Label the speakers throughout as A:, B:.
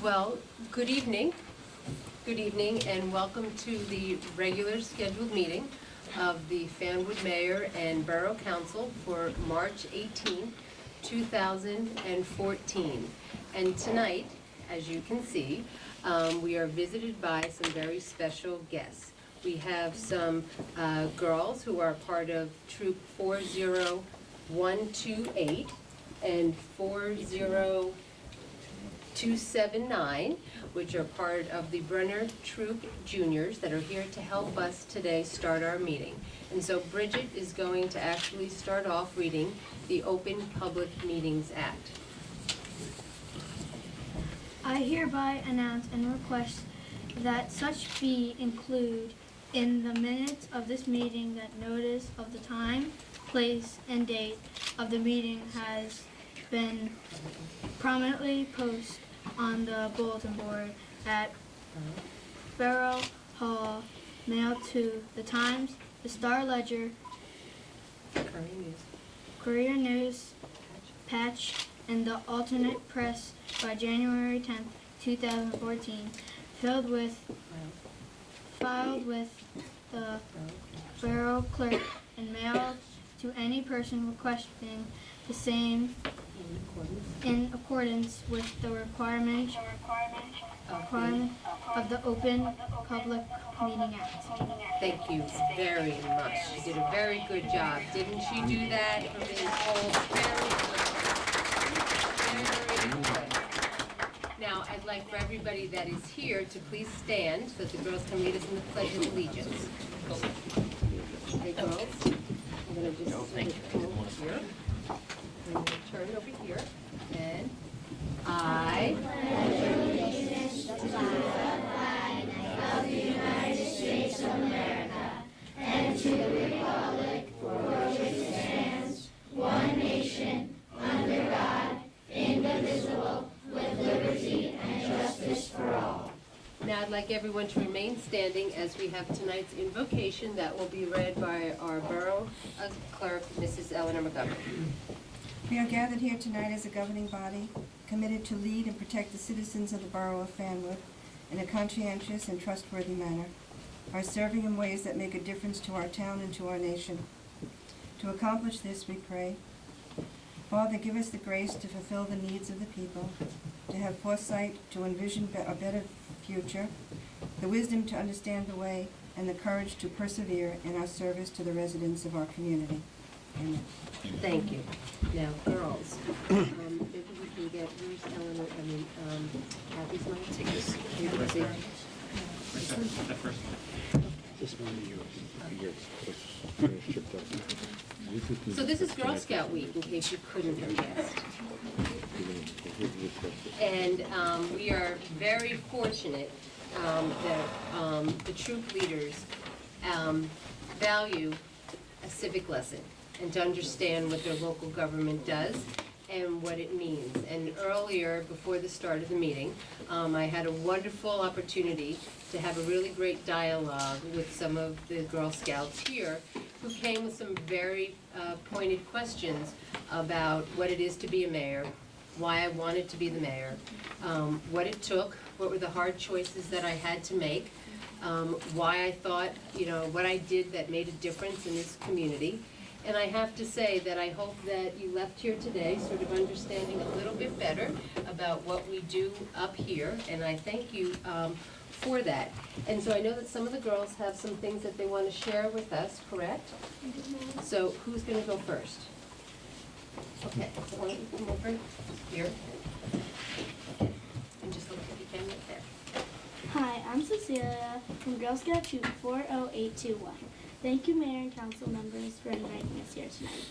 A: Well, good evening. Good evening and welcome to the regular scheduled meeting of the Fanwood Mayor and Borough Council for March 18, 2014. And tonight, as you can see, we are visited by some very special guests. We have some girls who are part of Troop 40128 and 40279, which are part of the Brenner Troop Juniors that are here to help us today start our meeting. And so Bridget is going to actually start off reading the Open Public Meetings Act.
B: I hereby announce and request that such be included in the minutes of this meeting that notice of the time, place, and date of the meeting has been prominently posted on the bulletin board at Borough Hall, mailed to the Times, the Star Ledger, Courier News, Patch, and the Alternate Press by January 10th, 2014, filed with the Borough Clerk and mailed to any person requesting the same in accordance with the requirements of the Open Public Meeting Act.
A: Thank you very much. You did a very good job. Didn't you do that? From being told very good. Now, I'd like for everybody that is here to please stand so that the girls can lead us in the Pledge of Allegiance. Okay, girls, I'm going to just come over here. I'm going to turn over here. And I pledge allegiance to the flag of the United States of America and to the republic for which it stands, one nation, under God, indivisible, with liberty and justice for all. Now I'd like everyone to remain standing as we have tonight's invocation that will be read by our Borough Clerk, Mrs. Eleanor Montgomery.
C: We are gathered here tonight as a governing body, committed to lead and protect the citizens of the Borough of Fanwood in a conscientious and trustworthy manner, by serving in ways that make a difference to our town and to our nation. To accomplish this, we pray, Father, give us the grace to fulfill the needs of the people, to have foresight to envision a better future, the wisdom to understand the way, and the courage to persevere in our service to the residents of our community. Amen.
A: Thank you. Now, girls, maybe we can get, where's Eleanor, Kathy's mic? Take this.
D: That first one. This one
A: So this is Girl Scout Week, in case you couldn't have guessed. And we are very fortunate that the troop leaders value a civic lesson and to understand what their local government does and what it means. And earlier, before the start of the meeting, I had a wonderful opportunity to have a really great dialogue with some of the Girl Scouts here who came with some very pointed questions about what it is to be a mayor, why I wanted to be the mayor, what it took, what were the hard choices that I had to make, why I thought, what I did that made a difference in this community. And I have to say that I hope that you left here today sort of understanding a little bit better about what we do up here, and I thank you for that. And so I know that some of the girls have some things that they want to share with us, correct? Mm-hmm. So who's going to go first? Okay, so why don't you come over here and just look if you can right there.
E: Hi, I'm Cecilia from Girl Scout Troop 40821. Thank you, Mayor and Council members, for inviting us here tonight.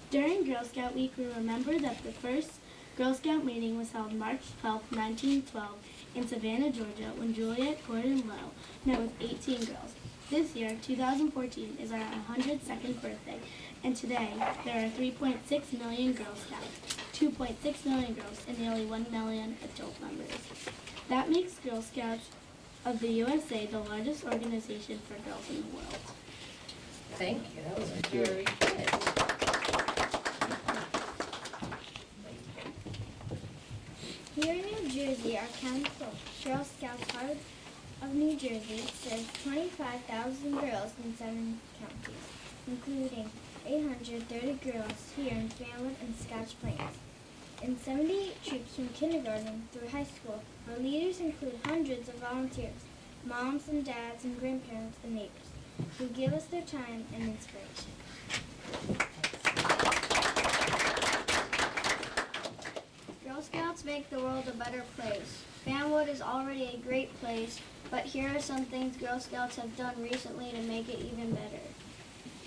E: During Girl Scout Week, we remember that the first Girl Scout meeting was held March 12, 1912, in Savannah, Georgia, when Juliet Gordon Lowe met with 18 girls. This year, 2014, is our 102nd birthday, and today there are 3.6 million Girl Scouts, 2.6 million girls, and nearly 1 million adult members. That makes Girl Scouts of the USA the largest organization for girls in the world.
A: Thank you. That was very good.
E: Here in New
F: Jersey, our council, Girl Scouts Heart of New Jersey, serves 25,000 girls in 7 counties, including 830 girls here in Fanwood and Scotch Plains. And 78 troops from kindergarten through high school. Our leaders include hundreds of volunteers, moms and dads and grandparents and neighbors, who give us their time and inspiration.
G: Girl Scouts make the world a better place. Fanwood is already a great place, but here are some things Girl Scouts have done recently to make it even better.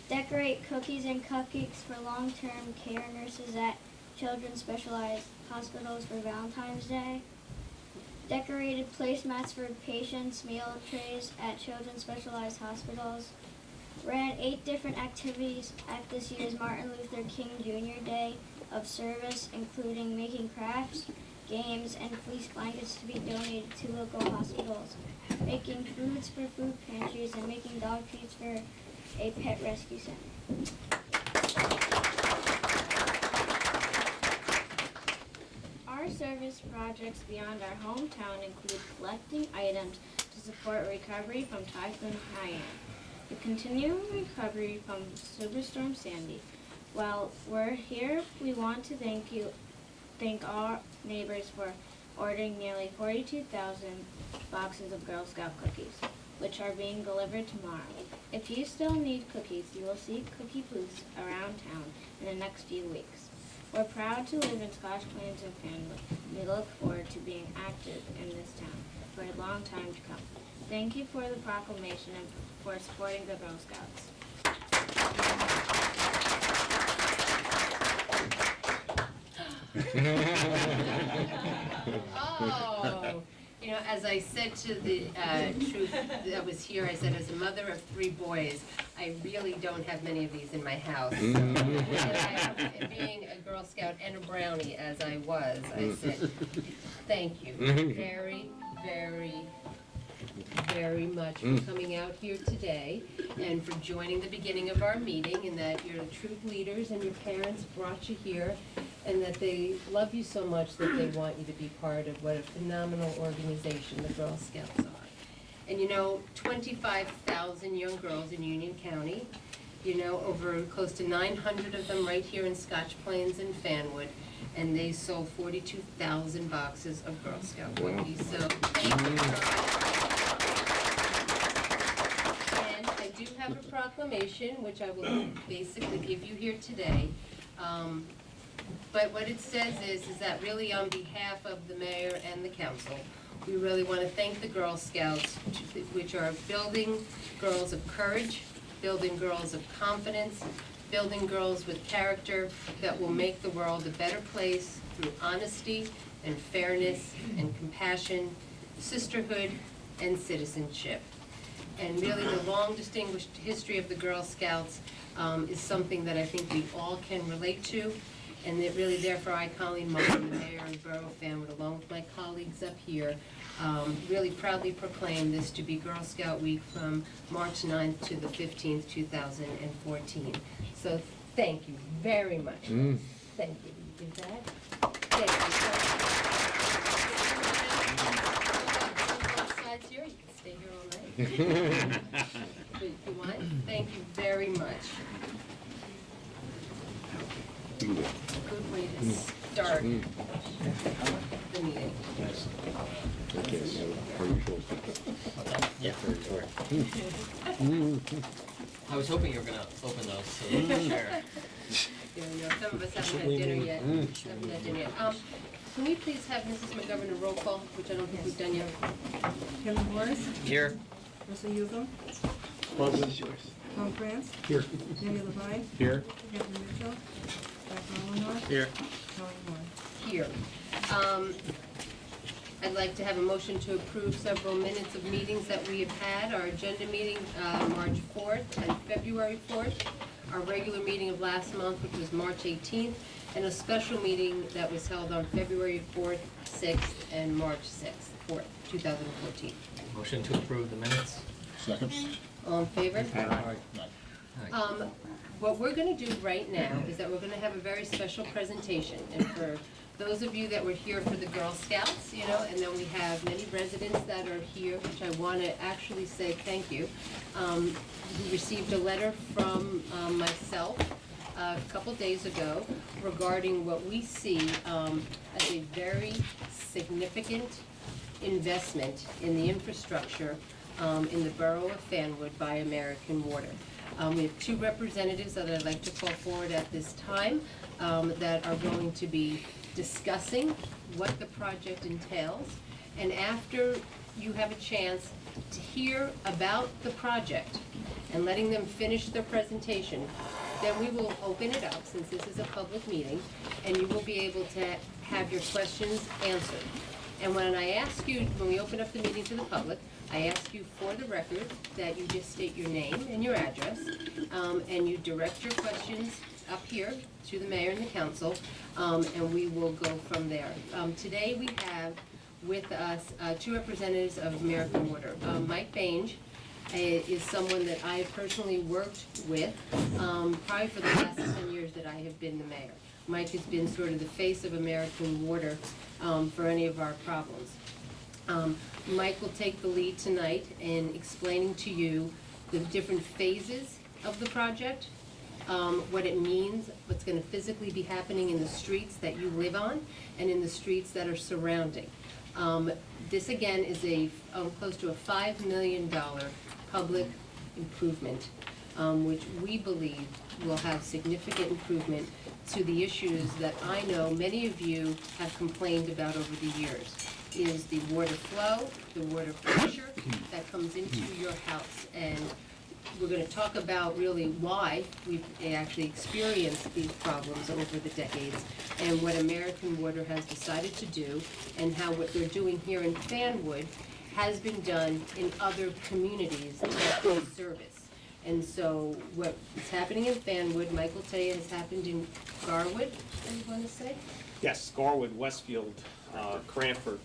G: Decorate cookies and cupcakes for long-term care nurses at children's specialized hospitals for Valentine's Day. Decorated placemats for patients' meal trays at children's specialized hospitals. Ran 8 different activities at this year's Martin Luther King Jr. Day of Service, including making crafts, games, and fleece blankets to be donated to local hospitals, making foods for food pantries, and making dog treats for a pet rescue center.
E: Our service projects beyond our hometown include collecting items to support recovery from Typhoon Haiyan, the continuing recovery from Superstorm Sandy. While we're here, we want to thank our neighbors for ordering nearly 42,000 boxes of Girl Scout cookies, which are being delivered tomorrow. If you still need cookies, you will see cookie booths around town in the next few weeks. We're proud to live in Scotch Plains and Fanwood. We look forward to being active in this town for a long time to come. Thank you for the proclamation and for supporting the Girl Scouts.
A: Oh, you know, as I said to the troop that was here, I said, as a mother of 3 boys, I really don't have many of these in my house. So, and being a Girl Scout and a Brownie, as I was, I said, thank you very, very, very much for coming out here today and for joining the beginning of our meeting, and that your troop leaders and your parents brought you here, and that they love you so much that they want you to be part of what a phenomenal organization the Girl Scouts are. And you know, 25,000 young girls in Union County, you know, over close to 900 of them right here in Scotch Plains and Fanwood, and they sold 42,000 boxes of Girl Scout cookies. So thank you, girls. And I do have a proclamation, which I will basically give you here today. But what it says is that really on behalf of the mayor and the council, we really want to thank the Girl Scouts, which are building girls of courage, building girls of confidence, building girls with character that will make the world a better place through honesty and fairness and compassion, sisterhood and citizenship. And really the long distinguished history of the Girl Scouts is something that I think we all can relate to. And that really, therefore, I, Colleen Mullen, the mayor of Borough of Fanwood, along with my colleagues up here, really proudly proclaim this to be Girl Scout Week from March 9th to the 15th, 2014. So thank you very much. Thank you. Did you do that? Thank you. Both sides here, you can stay here all night. If you want. Thank you very much. Good way to start the meeting.
D: Yeah.
H: I was hoping you were gonna open those so we could share.
A: Yeah, no, some of us haven't had dinner yet. Haven't had dinner yet. Can we please have Mrs. McGovern a roll call, which I don't think we've done yet?
C: Kevin Morris,
H: Here.
C: Russell Yugam, Tom France,
D: Here.
C: Jamie Levine,
D: Here.
C: Anthony Mitchell, Jack Mollenhoff,
D: Here.
C: Howard Moore.
A: Here. I'd like to have a motion to approve several minutes of meetings that we have had. Our agenda meeting, March 4th and February 4th. Our regular meeting of last month, which was March 18th, and a special meeting that was held on February 4th, 6th, and March 4th, 2014.
H: Motion to approve the minutes.
D: Second.
A: All in favor?
H: Aye.
A: What we're gonna do right now is that we're gonna have a very special presentation, and for those of you that were here for the Girl Scouts, you know, and then we have many residents that are here, which I want to actually say thank you. We received a letter from myself a couple days ago regarding what we see as a very significant investment in the infrastructure in the borough of Fanwood by American Water. We have two representatives that I'd like to call forward at this time that are going to be discussing what the project entails. And after you have a chance to hear about the project and letting them finish their presentation, then we will open it up, since this is a public meeting, and you will be able to have your questions answered. And when I ask you, when we open up the meeting to the public, I ask you for the record that you just state your name and your address, and you direct your questions up here to the mayor and the council, and we will go from there. Today we have with us two representatives of American Water. Mike Bange is someone that I personally worked with probably for the last 10 years that I have been the mayor. Mike has been sort of the face of American Water for any of our problems. Mike will take the lead tonight in explaining to you the different phases of the project, what it means, what's going to physically be happening in the streets that you live on and in the streets that are surrounding. This again is a close to a $5 million public improvement, which we believe will have significant improvement to the issues that I know many of you have complained about over the years, is the water flow, the water pressure that comes into your house. And we're going to talk about really why we've actually experienced these problems over the decades and what American Water has decided to do and how what they're doing here in Fanwood has been done in other communities that they service. And so what is happening in Fanwood, Mike will tell you, has happened in Garwood, what do you want to say?
I: Yes, Garwood, Westfield, Cranford.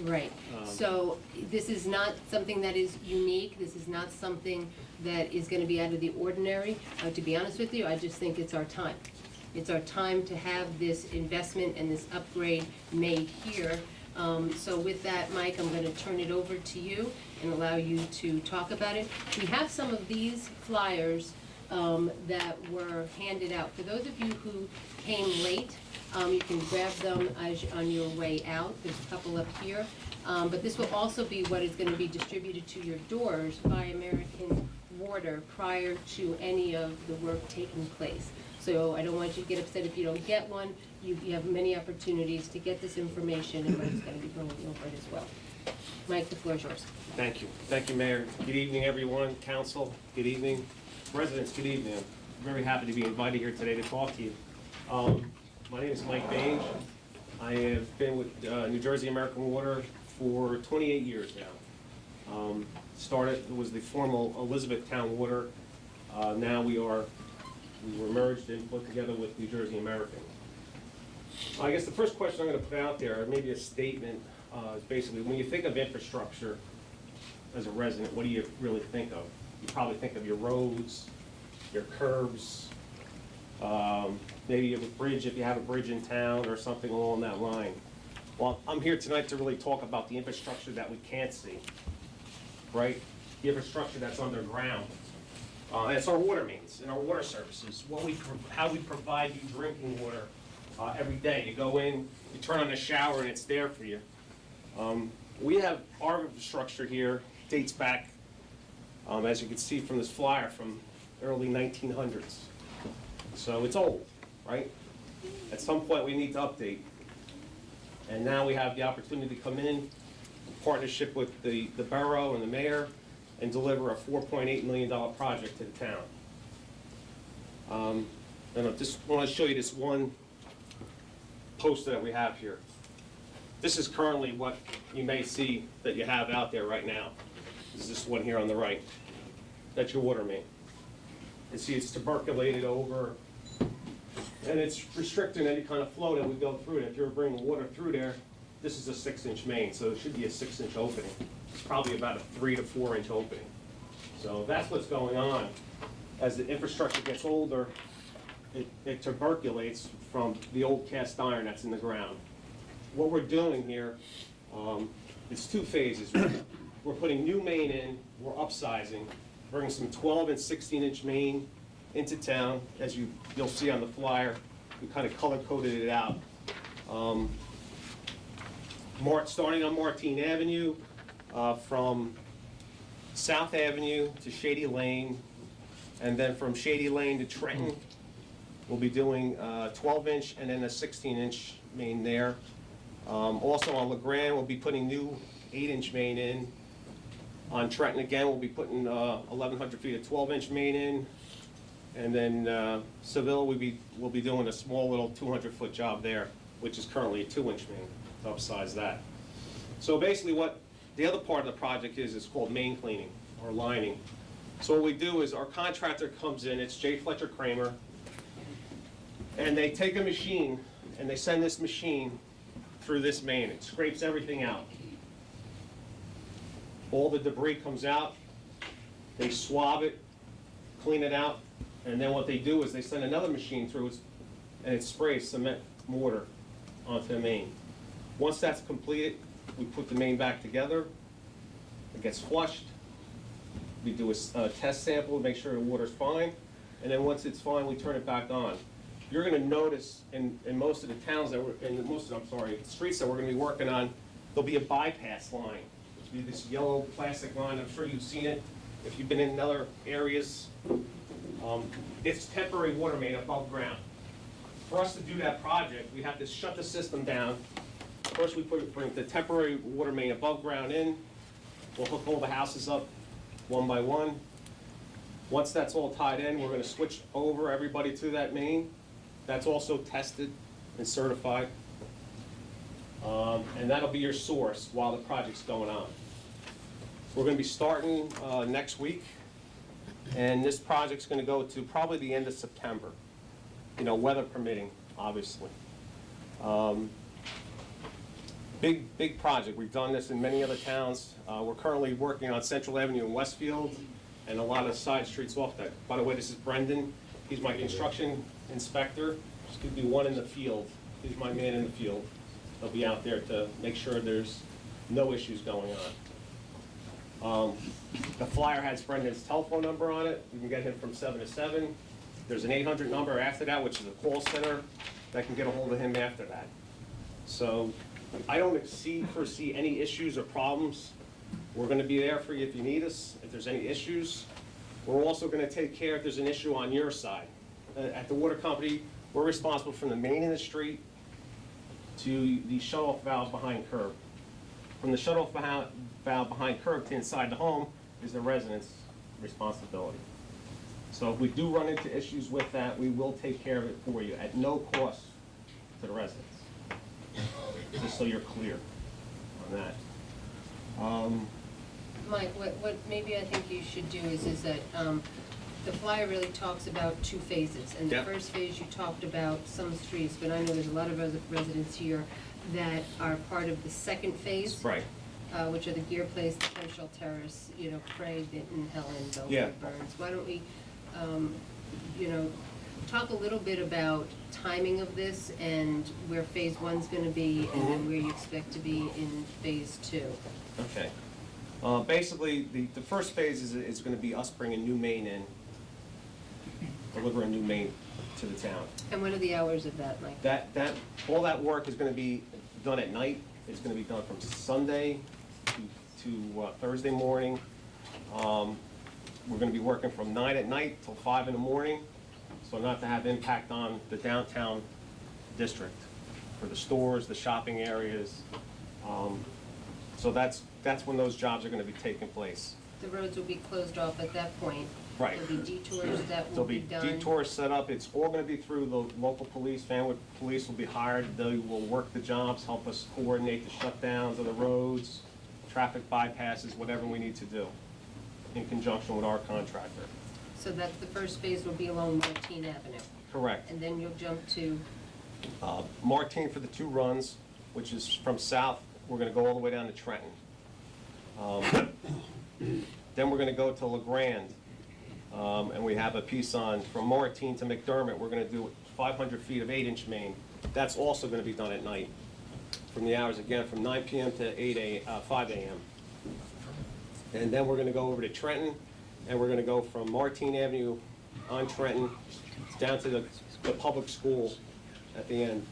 A: Right, so this is not something that is unique, this is not something that is gonna be out of the ordinary. To be honest with you, I just think it's our time. It's our time to have this investment and this upgrade made here. So with that, Mike, I'm gonna turn it over to you and allow you to talk about it. We have some of these flyers that were handed out. For those of you who came late, you can grab them on your way out. There's a couple up here. But this will also be what is going to be distributed to your doors by American Water prior to any of the work taking place. So I don't want you to get upset if you don't get one. You have many opportunities to get this information, and Mike's going to be going over it as well. Mike, the floor is yours.
I: Thank you. Thank you, Mayor. Good evening, everyone. Council, good evening. Residents, good evening. I'm very happy to be invited here today to talk to you. My name is Mike Bange. I have been with New Jersey American Water for 28 years now. It was the formal Elizabethtown Water. Now we were merged and put together with New Jersey American. I guess the first question I'm going to put out there, maybe a statement, is basically when you think of infrastructure as a resident, what do you really think of? You probably think of your roads, your curbs, maybe a bridge if you have a bridge in town or something along that line. Well, I'm here tonight to really talk about the infrastructure that we can't see, right? The infrastructure that's underground. And it's our water mains and our water services, how we provide you drinking water every day. You go in, you turn on the shower, and it's there for you. We have our infrastructure here, dates back, as you can see from this flyer, from early 1900s. So it's old, right? At some point, we need to update. And now we have the opportunity to come in partnership with the borough and the mayor and deliver a $4.8 million project to the town. And I just want to show you this one poster that we have here. This is currently what you may see that you have out there right now. This is this one here on the right. That's your water main. And see, it's tuberculated over, and it's restricting any kind of flow that would go through it. If you're bringing water through there, this is a 6-inch main, so it should be a 6-inch opening. It's probably about a 3 to 4-inch opening. So that's what's going on. As the infrastructure gets older, it tuberculates from the old cast iron that's in the ground. what we're doing here, it's two phases. We're putting new main in, we're upsizing, bringing some 12 and 16-inch main into town. As you'll see on the flyer, we kind of color-coded it out. Starting on Martine Avenue, from South Avenue to Shady Lane, and then from Shady Lane to Trenton, we'll be doing 12-inch and then a 16-inch main there. Also on LeGrand, we'll be putting new 8-inch main in. On Trenton again, we'll be putting 1,100 feet of 12-inch main in. And then Seville, we'll be doing a small little 200-foot job there, which is currently a 2-inch main, to upsize that. So basically what the other part of the project is called main cleaning or lining. So what we do is our contractor comes in, it's J. Fletcher Kramer, and they take a machine and they send this machine through this main. It scrapes everything out. All the debris comes out, they swab it, clean it out, and then what they do is they send another machine through it, and it sprays cement mortar onto the main. Once that's completed, we put the main back together, it gets flushed, we do a test sample to make sure the water's fine, and then once it's fine, we turn it back on. You're gonna notice in most of the towns that streets that we're gonna be working on, there'll be a bypass line. It'll be this yellow plastic line, I'm sure you've seen it if you've been in other areas. It's temporary water main above ground. For us to do that project, we have to shut the system down. First, we bring the temporary water main above ground in. We'll hook all the houses up one by one. Once that's all tied in, we're gonna switch over everybody to that main. That's also tested and certified. And that'll be your source while the project's going on. We're gonna be starting next week, and this project's gonna go to probably the end of September, weather permitting, obviously. Big project. We've done this in many other towns. We're currently working on Central Avenue in Westfield and a lot of side streets off that. By the way, this is Brendan. He's my construction inspector. There's going to be one in the field. He's my man in the field. He'll be out there to make sure there's no issues going on. The flyer has Brendan's telephone number on it. You can get him from 7 to 7. There's an 800 number after that, which is a call center that can get a hold of him after that. So I don't foresee any issues or problems. We're going to be there for you if you need us, if there's any issues. We're also going to take care if there's an issue on your side. At the water company, we're responsible from the main in the street to the shut-off valve behind curb. From the shut-off valve behind curb to inside the home is the resident's responsibility. So if we do run into issues with that, we will take care of it for you at no cost to the residents. Just so you're clear on that.
A: Mike, what maybe I think you should do is that the flyer really talks about two phases. And the
I: Yep.
A: first phase, you talked about some streets, but I know there's a lot of residents here that are part of the second phase.
I: Right.
A: Which are the Gear Place, the Central Terrace, Craig, Vinton, Helen, Belford,
I: Yeah.
A: Burns. Why don't we, talk a little bit about timing of this and where phase one's gonna be and then where you expect to be in phase two.
I: Okay. Basically, the first phase is going to be us bringing new main in, delivering new main to the town.
A: And what are the hours of that, Mike?
I: All that work is going to be done at night. It's going to be done from Sunday to Thursday morning. We're going to be working from 9 at night till 5 in the morning, so not to have impact on the downtown district for the stores, the shopping areas. So that's when those jobs are going to be taking place.
A: The roads will be closed off at that point.
I: Right.
A: There'll be detours that will
I: There'll
A: be
I: be
A: done.
I: detours set up. It's all going to be through the local police. Fanwood Police will be hired. They will work the jobs, help us coordinate the shutdowns of the roads, traffic bypasses, whatever we need to do in conjunction with our contractor.
A: So that's the first phase will be along Martine Avenue.
I: Correct.
A: And then you'll jump to,
I: Martine for the 2 runs, which is from south, we're going to go all the way down to Trenton. Then we're going to go to LeGrand, and we have a piece on from Martine to McDermott. We're going to do 500 feet of 8-inch main. That's also going to be done at night. from the hours again, from 9 PM to 5 AM. And then we're gonna go over to Trenton, and we're gonna go from Martine Avenue on Trenton down to the public school at the end.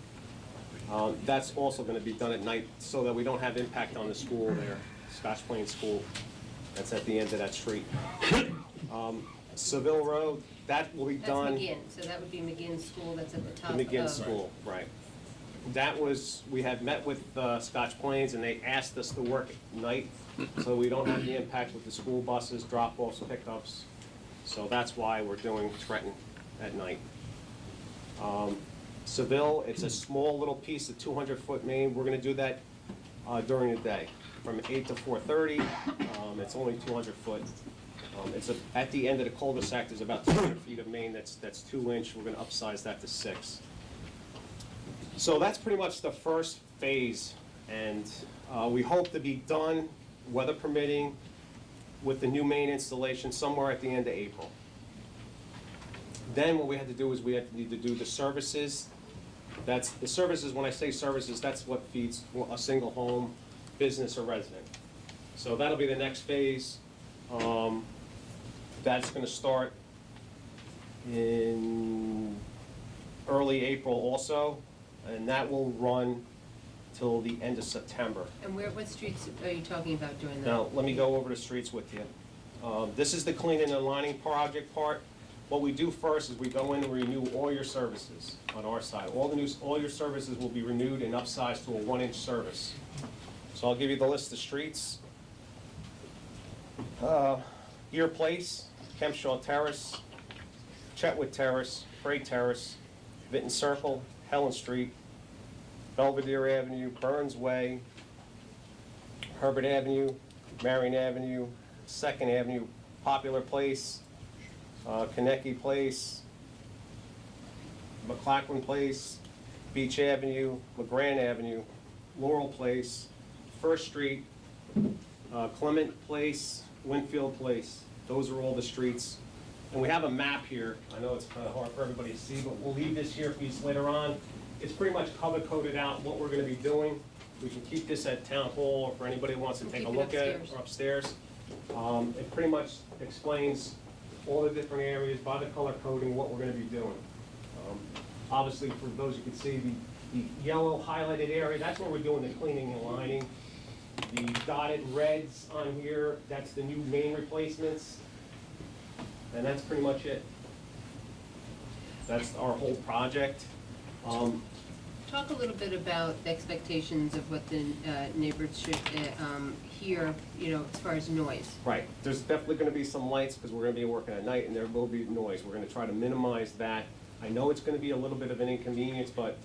I: That's also gonna be done at night so that we don't have impact on the school there, Scotch Plains School. That's at the end of that street. Seville Road, that will be
A: That's
I: done.
A: McGinn, so that would be McGinn's school that's at the top
I: The
A: of.
I: McGinn School, right. That was, we had met with Scotch Plains, and they asked us to work at night, so we don't have the impact with the school buses, drop-offs, pickups. So that's why we're doing Trenton at night. Seville, it's a small little piece of 200-foot main. We're gonna do that during the day, from 8 to 4:30. It's only 200 foot. At the end of the cul-de-sac, there's about 200 feet of main that's 2-inch. We're gonna upsize that to 6. So that's pretty much the first phase, and we hope to be done, weather permitting, with the new main installation somewhere at the end of April. Then what we had to do is we need to do the services. That's, the services, when I say services, that's what feeds a single home, business, or resident. So that'll be the next phase. That's gonna start in early April also, and that will run till the end of September.
A: And what streets are you talking about doing that?
I: Now, let me go over the streets with you. This is the cleaning and lining project part. What we do first is we go in and renew all your services on our side. All your services will be renewed and upsized to a 1-inch service. So I'll give you the list of streets. Ear Place, Kempshaw Terrace, Chetwood Terrace, Gray Terrace, Vinton Circle, Helen Street, Belvedere Avenue, Burns Way, Herbert Avenue, Marion Avenue, 2nd Avenue, Popular Place, Konecki Place, McLaughlin Place, Beach Avenue, LeGrand Avenue, Laurel Place, First Street, Clement Place, Winfield Place. Those are all the streets. And we have a map here. I know it's kind of hard for everybody to see, but we'll leave this here for you later on. It's pretty much color-coded out what we're going to be doing. We can keep this at Town Hall, or for anybody who wants to take a look at it, or upstairs. It pretty much explains all the different areas by the color coding, what we're going to be doing. Obviously, for those you can see, the yellow highlighted area, that's where we're doing the cleaning and lining. The dotted reds on here, that's the new main replacements. And that's pretty much it. That's our whole project.
A: Talk a little bit about the expectations of what the neighbors should hear, as far as noise.
I: Right, there's definitely gonna be some lights, because we're gonna be working at night, and there will be noise. We're gonna try to minimize that. I know it's gonna be a little bit of an inconvenience, but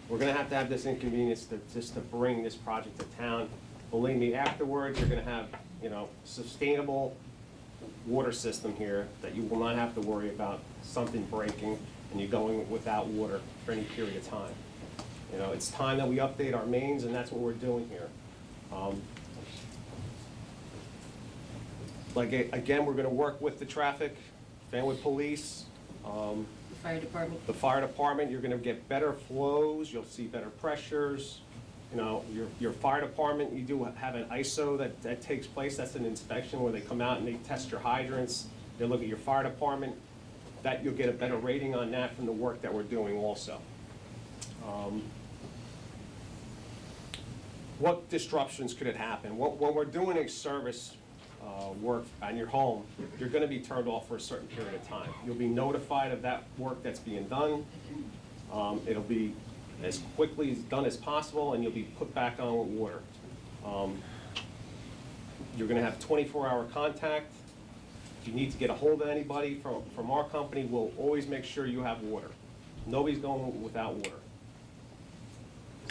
I: we're gonna have to have this inconvenience just to bring this project to town. Believe me, afterwards, you're gonna have, sustainable water system here that you will not have to worry about something breaking and you going without water for any period of time. It's time that we update our mains, and that's what we're doing here. Again, we're gonna work with the traffic, Fanwood Police,
A: The fire department?
I: the fire department. You're gonna get better flows, you'll see better pressures. Your fire department, you do have an ISO that takes place. That's an inspection where they come out and they test your hydrants. They look at your fire department. That you'll get a better rating on that from the work that we're doing also. What disruptions could it happen? When we're doing a service work on your home, you're gonna be turned off for a certain period of time. You'll be notified of that work that's being done. It'll be as quickly done as possible, and you'll be put back on with water. You're gonna have 24-hour contact. If you need to get a hold of anybody from our company, we'll always make sure you have water. Nobody's going without water.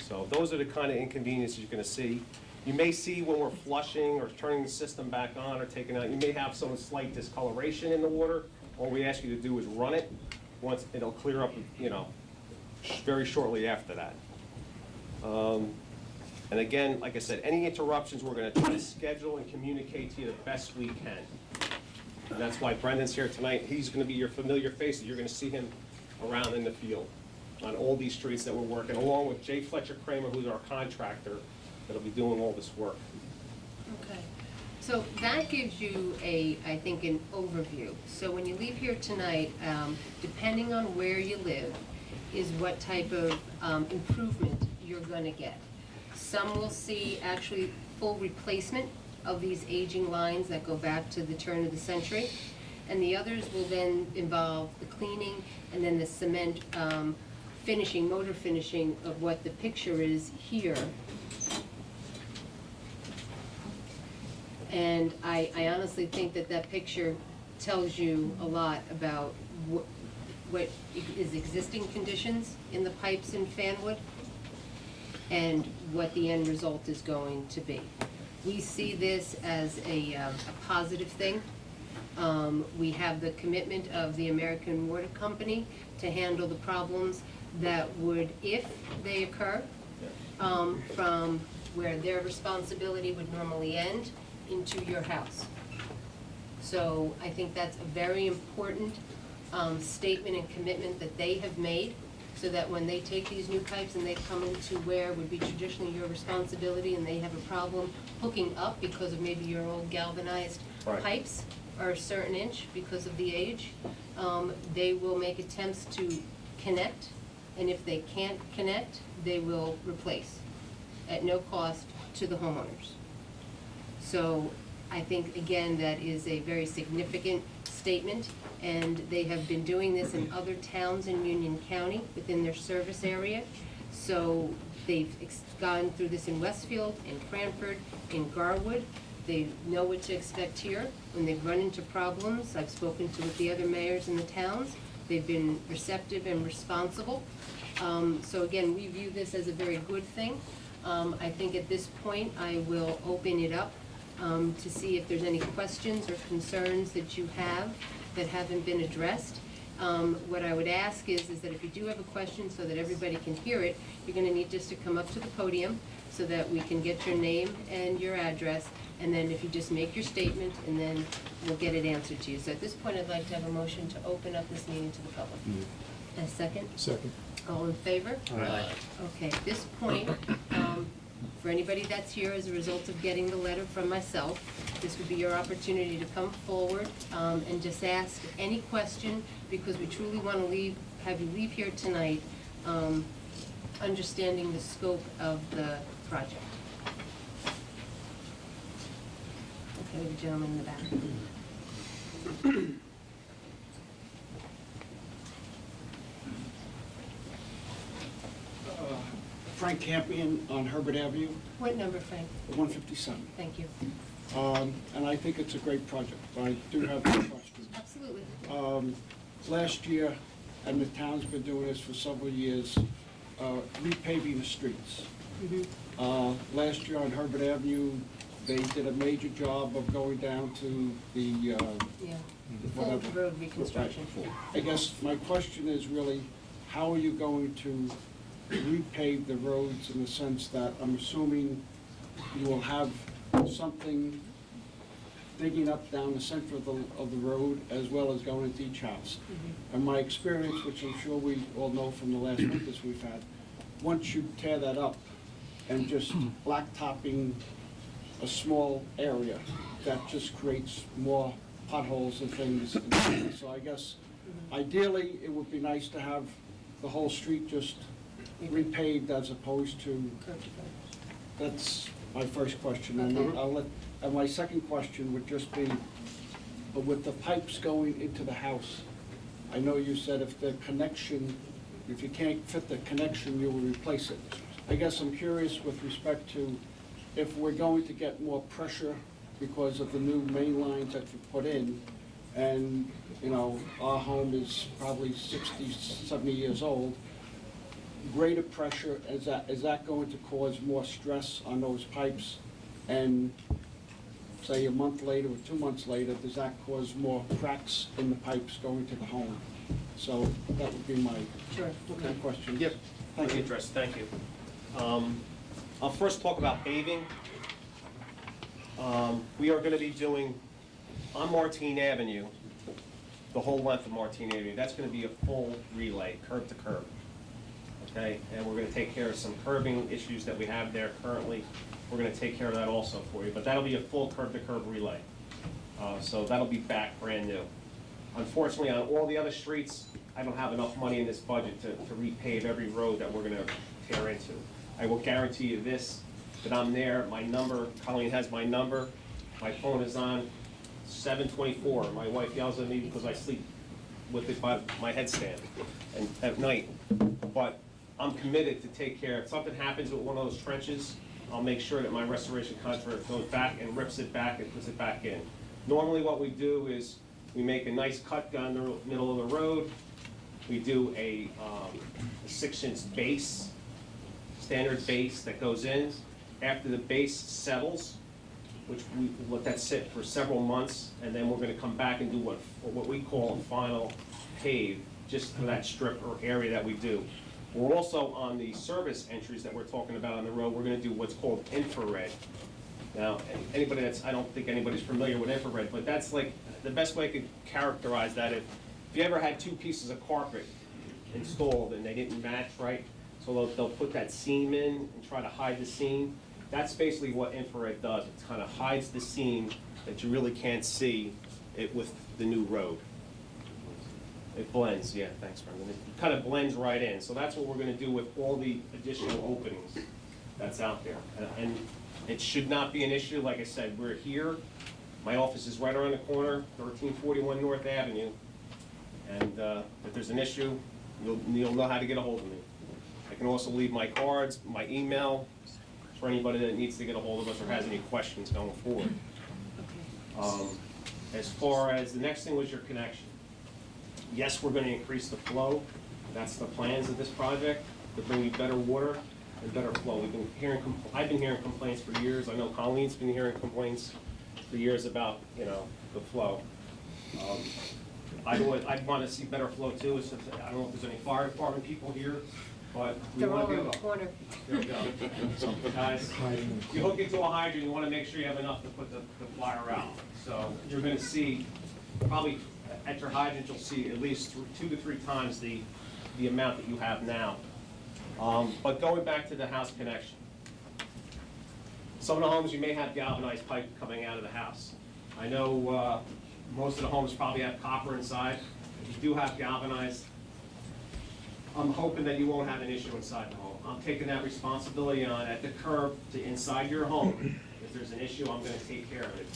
I: So those are the kind of inconveniences you're gonna see. You may see when we're flushing or turning the system back on or taking out, you may have some slight discoloration in the water. All we ask you to do is run it. Once it'll clear up, very shortly after that. And again, like I said, any interruptions, we're gonna try to schedule and communicate to you the best we can. And that's why Brendan's here tonight. He's gonna be your familiar face, and you're gonna see him around in the field. on all these streets that we're working, along with Jay Fletcher Kramer, who's our contractor, that'll be doing all this work.
A: Okay, so that gives you I think, an overview. So when you leave here tonight, depending on where you live, is what type of improvement you're gonna get. Some will see actually full replacement of these aging lines that go back to the turn of the century. And the others will then involve the cleaning and then the cement finishing, motor finishing of what the picture is here. And I honestly think that picture tells you a lot about what is existing conditions in the pipes in Fanwood and what the end result is going to be. We see this as a positive thing. We have the commitment of the American Water Company to handle the problems that would, if they occur, from where their responsibility would normally end into your house. So I think that's a very important statement and commitment that they have made, so that when they take these new pipes and they come into where would be traditionally your responsibility and they have a problem hooking up because of maybe your old galvanized
I: Right.
A: pipes are a certain inch because of the age, they will make attempts to connect, and if they can't connect, they will replace at no cost to the homeowners. So I think, again, that is a very significant statement, and they have been doing this in other towns in Union County within their service area. So they've gone through this in Westfield, in Cranford, in Garwood. They know what to expect here. When they've run into problems, I've spoken to with the other mayors in the towns, they've been receptive and responsible. So again, we view this as a very good thing. I think at this point, I will open it up to see if there's any questions or concerns that you have that haven't been addressed. What I would ask is that if you do have a question, so that everybody can hear it, you're gonna need just to come up to the podium so that we can get your name and your address, and then if you just make your statement, and then we'll get it answered to you. So at this point, I'd like to have a motion to open up this meeting to the public. A second?
D: Second.
A: All in favor?
H: Aye.
A: Okay, at this point, for anybody that's here as a result of getting the letter from myself, this would be your opportunity to come forward and just ask any question, because we truly want to have you leave here tonight understanding the scope of the project. Okay, the gentleman in the back.
J: Frank Campion on Herbert Avenue,
A: What number, Frank?
J: 157.
A: Thank you.
J: And I think it's a great project, but I do have some questions.
A: Absolutely.
J: Last year, and the town's been doing this for several years, repaving the streets. Last year on Herbert Avenue, they did a major job of going down to the,
A: Yeah. Full
J: whatever.
A: road reconstruction.
J: I guess my question is really, how are you going to repave the roads in the sense that I'm assuming you will have something digging up down the center of the road as well as going into each house? And my experience, which I'm sure we all know from the last winters we've had, once you tear that up and just blacktopping a small area, that just creates more potholes and things. So I guess ideally, it would be nice to have the whole street just repaved as opposed to, that's my first question. And
A: Okay.
J: And my second question would just be, with the pipes going into the house, I know you said if you can't fit the connection, you will replace it. I guess I'm curious with respect to if we're going to get more pressure because of the new main lines that you put in, and, you know, our home is probably 60, 70 years old, greater pressure, is that going to cause more stress on those pipes? And say a month later or 2 months later, does that cause more cracks in the pipes going to the home? So that would be my
A: Sure.
J: my question.
I: Yep.
J: Thank
I: Let me
J: you.
I: address, thank you. I'll first talk about paving. We are gonna be doing, on Martine Avenue, the whole length of Martine Avenue, that's gonna be a full relay, curb to curb. okay? And we're gonna take care of some curbing issues that we have there currently. We're gonna take care of that also for you, but that'll be a full curb-to-curb relay. So that'll be back brand new. Unfortunately, on all the other streets, I don't have enough money in this budget to repave every road that we're gonna tear into. I will guarantee you this, that I'm there, my number, Colleen has my number, my phone is on 7/24. My wife yells at me because I sleep with it by my headstand and at night. But I'm committed to take care. If something happens with one of those trenches, I'll make sure that my restoration contractor goes back and rips it back and puts it back in. Normally what we do is we make a nice cut down the middle of the road. We do a 6-inch base, standard base that goes in. After the base settles, which we let that sit for several months, and then we're gonna come back and do what we call a final pave, just for that strip or area that we do. We're also on the service entries that we're talking about on the road, we're gonna do what's called infrared. Now, anybody I don't think anybody's familiar with infrared, but that's like, the best way I could characterize that, if you ever had 2 pieces of carpet installed and they didn't match right, so they'll put that seam in and try to hide the seam. That's basically what infrared does. It kind of hides the seam that you really can't see it with the new road. It blends, yeah, thanks, Brendan. It kind of blends right in. So that's what we're gonna do with all the additional openings that's out there. And it should not be an issue. Like I said, we're here. My office is right around the corner, 1341 North Avenue. And if there's an issue, you'll know how to get a hold of me. I can also leave my cards, my email, for anybody that needs to get a hold of us or has any questions going forward. As far as the next thing was your connection. Yes, we're going to increase the flow. That's the plans of this project, to bring you better water and better flow. I've been hearing complaints for years. I know Colleen's been hearing complaints for years about, the flow. I'd want to see better flow too. I don't know if there's any fire department people here, but we
A: They're
I: want
A: all
I: to
A: in
I: be
A: the corner.
I: There we go. Guys, you hook it to a hydrant, you want to make sure you have enough to put the fire out. So you're going to see, probably at your hydrant, you'll see at least 2 to 3 times the amount that you have now. But going back to the house connection. Some of the homes, you may have galvanized pipe coming out of the house. I know most of the homes probably have copper inside. If you do have galvanized, I'm hoping that you won't have an issue inside the home. I'm taking that responsibility on at the curb to inside your home. If there's an issue, I'm gonna take care of it.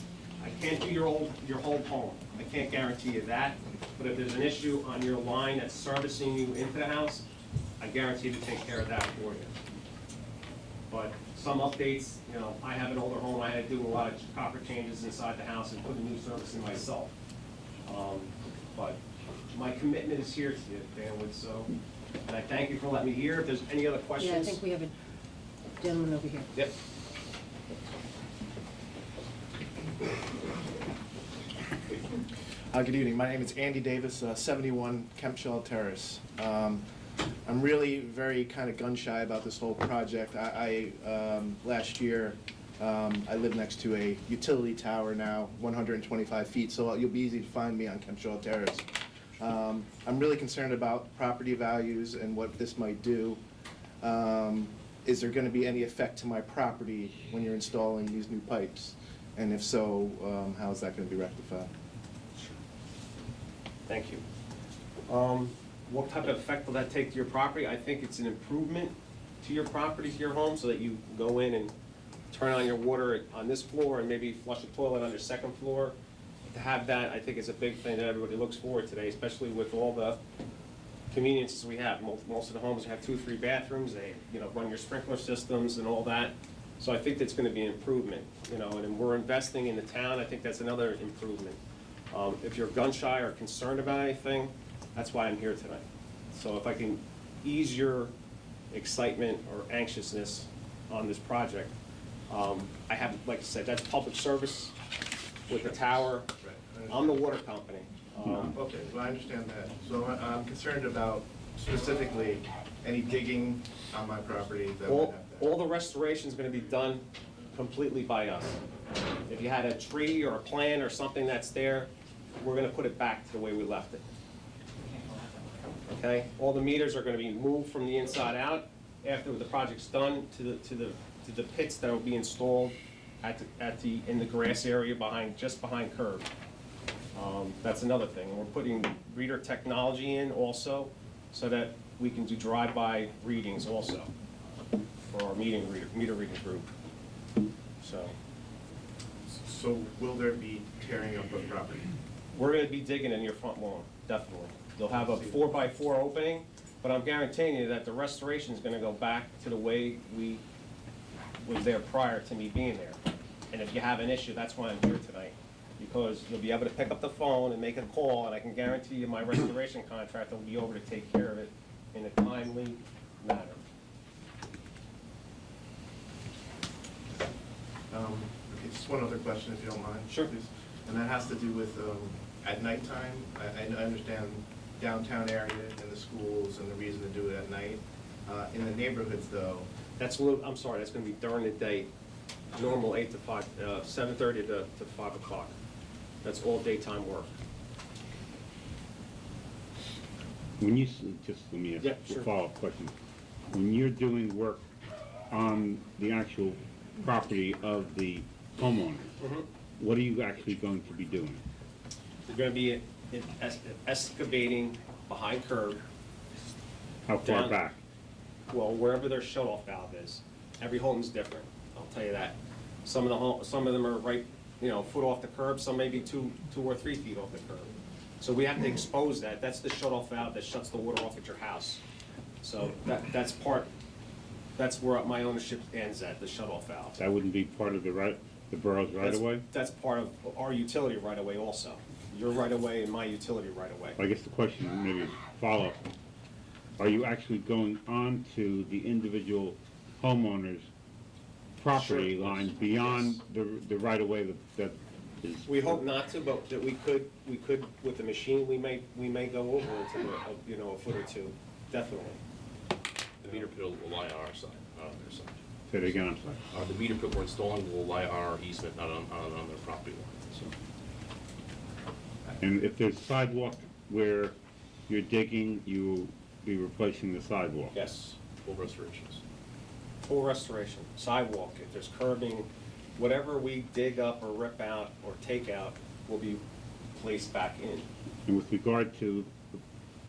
I: I can't do your whole home. I can't guarantee you that. But if there's an issue on your line that's servicing you into the house, I guarantee to take care of that for you. But some updates, I have an older home. I had to do a lot of copper changes inside the house and put a new service in myself. But my commitment is here to you, Fanwood, so. And I thank you for letting me hear. If there's any other questions?
A: Yeah, I think we have a gentleman over here.
I: Yep.
K: Good evening. My name is Andy Davis, 71 Kempshell Terrace. I'm really very kind of gun-shy about this whole project. Last year, I live next to a utility tower now, 125 feet, so you'll be easy to find me on Kempshell Terrace. I'm really concerned about property values and what this might do. Is there going to be any effect to my property when you're installing these new pipes? And if so, how is that going to be rectified?
I: Thank you. What type of effect will that take to your property? I think it's an improvement to your property, to your home, so that you go in and turn on your water on this floor and maybe flush a toilet on your second floor. To have that, I think, is a big thing that everybody looks forward to today, especially with all the conveniences we have. Most of the homes have 2 or 3 bathrooms. They, run your sprinkler systems and all that. So I think that's going to be an improvement, and we're investing in the town. I think that's another improvement. If you're gun shy or concerned about anything, that's why I'm here tonight. So if I can ease your excitement or anxiousness on this project, I have, like I said, that's public service with the tower. I'm the water company.
K: Okay, well, I understand that. So I'm concerned about specifically any digging on my property that would have that.
I: All the restoration is going to be done completely by us. If you had a tree or a plant or something that's there, we're going to put it back to the way we left it. Okay, all the meters are gonna be moved from the inside out after the project's done to the pits that will be installed in the grass area just behind curb. That's another thing. We're putting reader technology in also, so that we can do drive-by readings also for our meter reading group.
K: So will there be tearing up of property?
I: We're gonna be digging in your front lawn, definitely. They'll have a 4x4 opening, but I'm guaranteeing you that the restoration is gonna go back to the way we was there prior to me being there. And if you have an issue, that's why I'm here tonight, because you'll be able to pick up the phone and make a call, and I can guarantee you my restoration contractor will be over to take care of it in a timely manner.
K: Okay, just one other question, if you don't mind.
I: Sure.
K: Please. And that has to do with, at nighttime, I understand downtown area and the schools and the reason to do it at night. In the neighborhoods, though,
I: That's I'm sorry, that's gonna be during the day, normal 8 to 5, 7:30 to 5 o'clock. That's all daytime work.
L: When you, just let me
I: Yeah,
L: ask
I: sure.
L: a follow-up question. When you're doing work on the actual property of the homeowner, what are you actually going to be doing?
I: You're gonna be excavating behind curb,
L: How far
I: Down.
L: back?
I: well, wherever their shut-off valve is. Every home's different, I'll tell you that. Some of them are right, foot off the curb, some may be 2 or 3 feet off the curb. So we have to expose that. That's the shut-off valve that shuts the water off at your house. So that's where my ownership ends at, the shut-off valve.
L: That wouldn't be part of the borough's right-of-way?
I: That's part of our utility right-of-way also. Your right-of-way and my utility right-of-way.
L: I guess the question, maybe follow-up, are you actually going on to the individual homeowner's property
I: Sure.
L: line beyond the right-of-way that is?
I: We hope not to, but that we could, with the machine, we may go over into, a foot or two, definitely.
M: The meter pit will lie on our side, not on their side.
L: Say it again, I'm sorry.
M: The meter pit we're installing will lie on our easement, not on their property line, so.
L: And if there's sidewalk where you're digging, you'll be replacing the sidewalk?
I: Yes,
M: Full restorations.
I: full restoration, sidewalk, if there's curbing, whatever we dig up or rip out or take out will be placed back in.
L: And with regard to,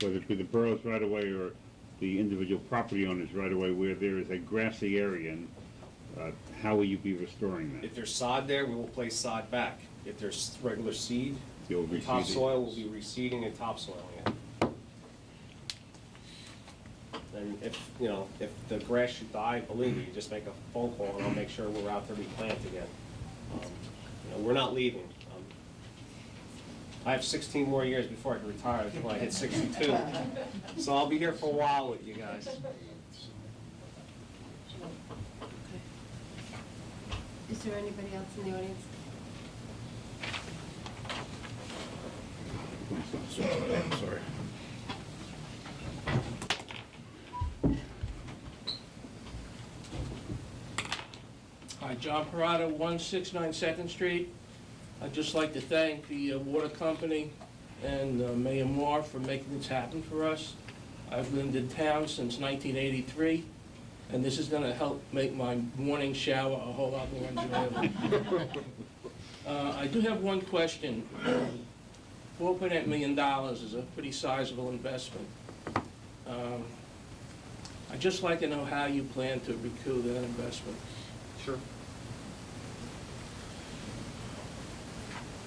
L: whether it be the borough's right-of-way or the individual property owner's right-of-way, where there is a grassy area, and how will you be restoring that?
I: If there's sod there, we will place sod back. If there's regular seed,
L: You'll reseed it?
I: topsoil, we'll be reseeding and topsoiling it. And if the grass should die, believe me, you just make a phone call and I'll make sure we're out to replant again. We're not leaving. I have 16 more years before I can retire, until I hit 62. So I'll be here for a while with you guys.
A: Is there anybody else in the audience?
M: Sorry.
N: Hi, John Parada, 169 Second Street. I'd just like to thank the water company and Mayor Moore for making this happen for us. I've lived in town since 1983, and this is gonna help make my morning shower a whole lot more enjoyable. I do have one question. $4.8 million is a pretty sizable investment. I'd just like to know how you plan to recoup that investment.
I: Sure.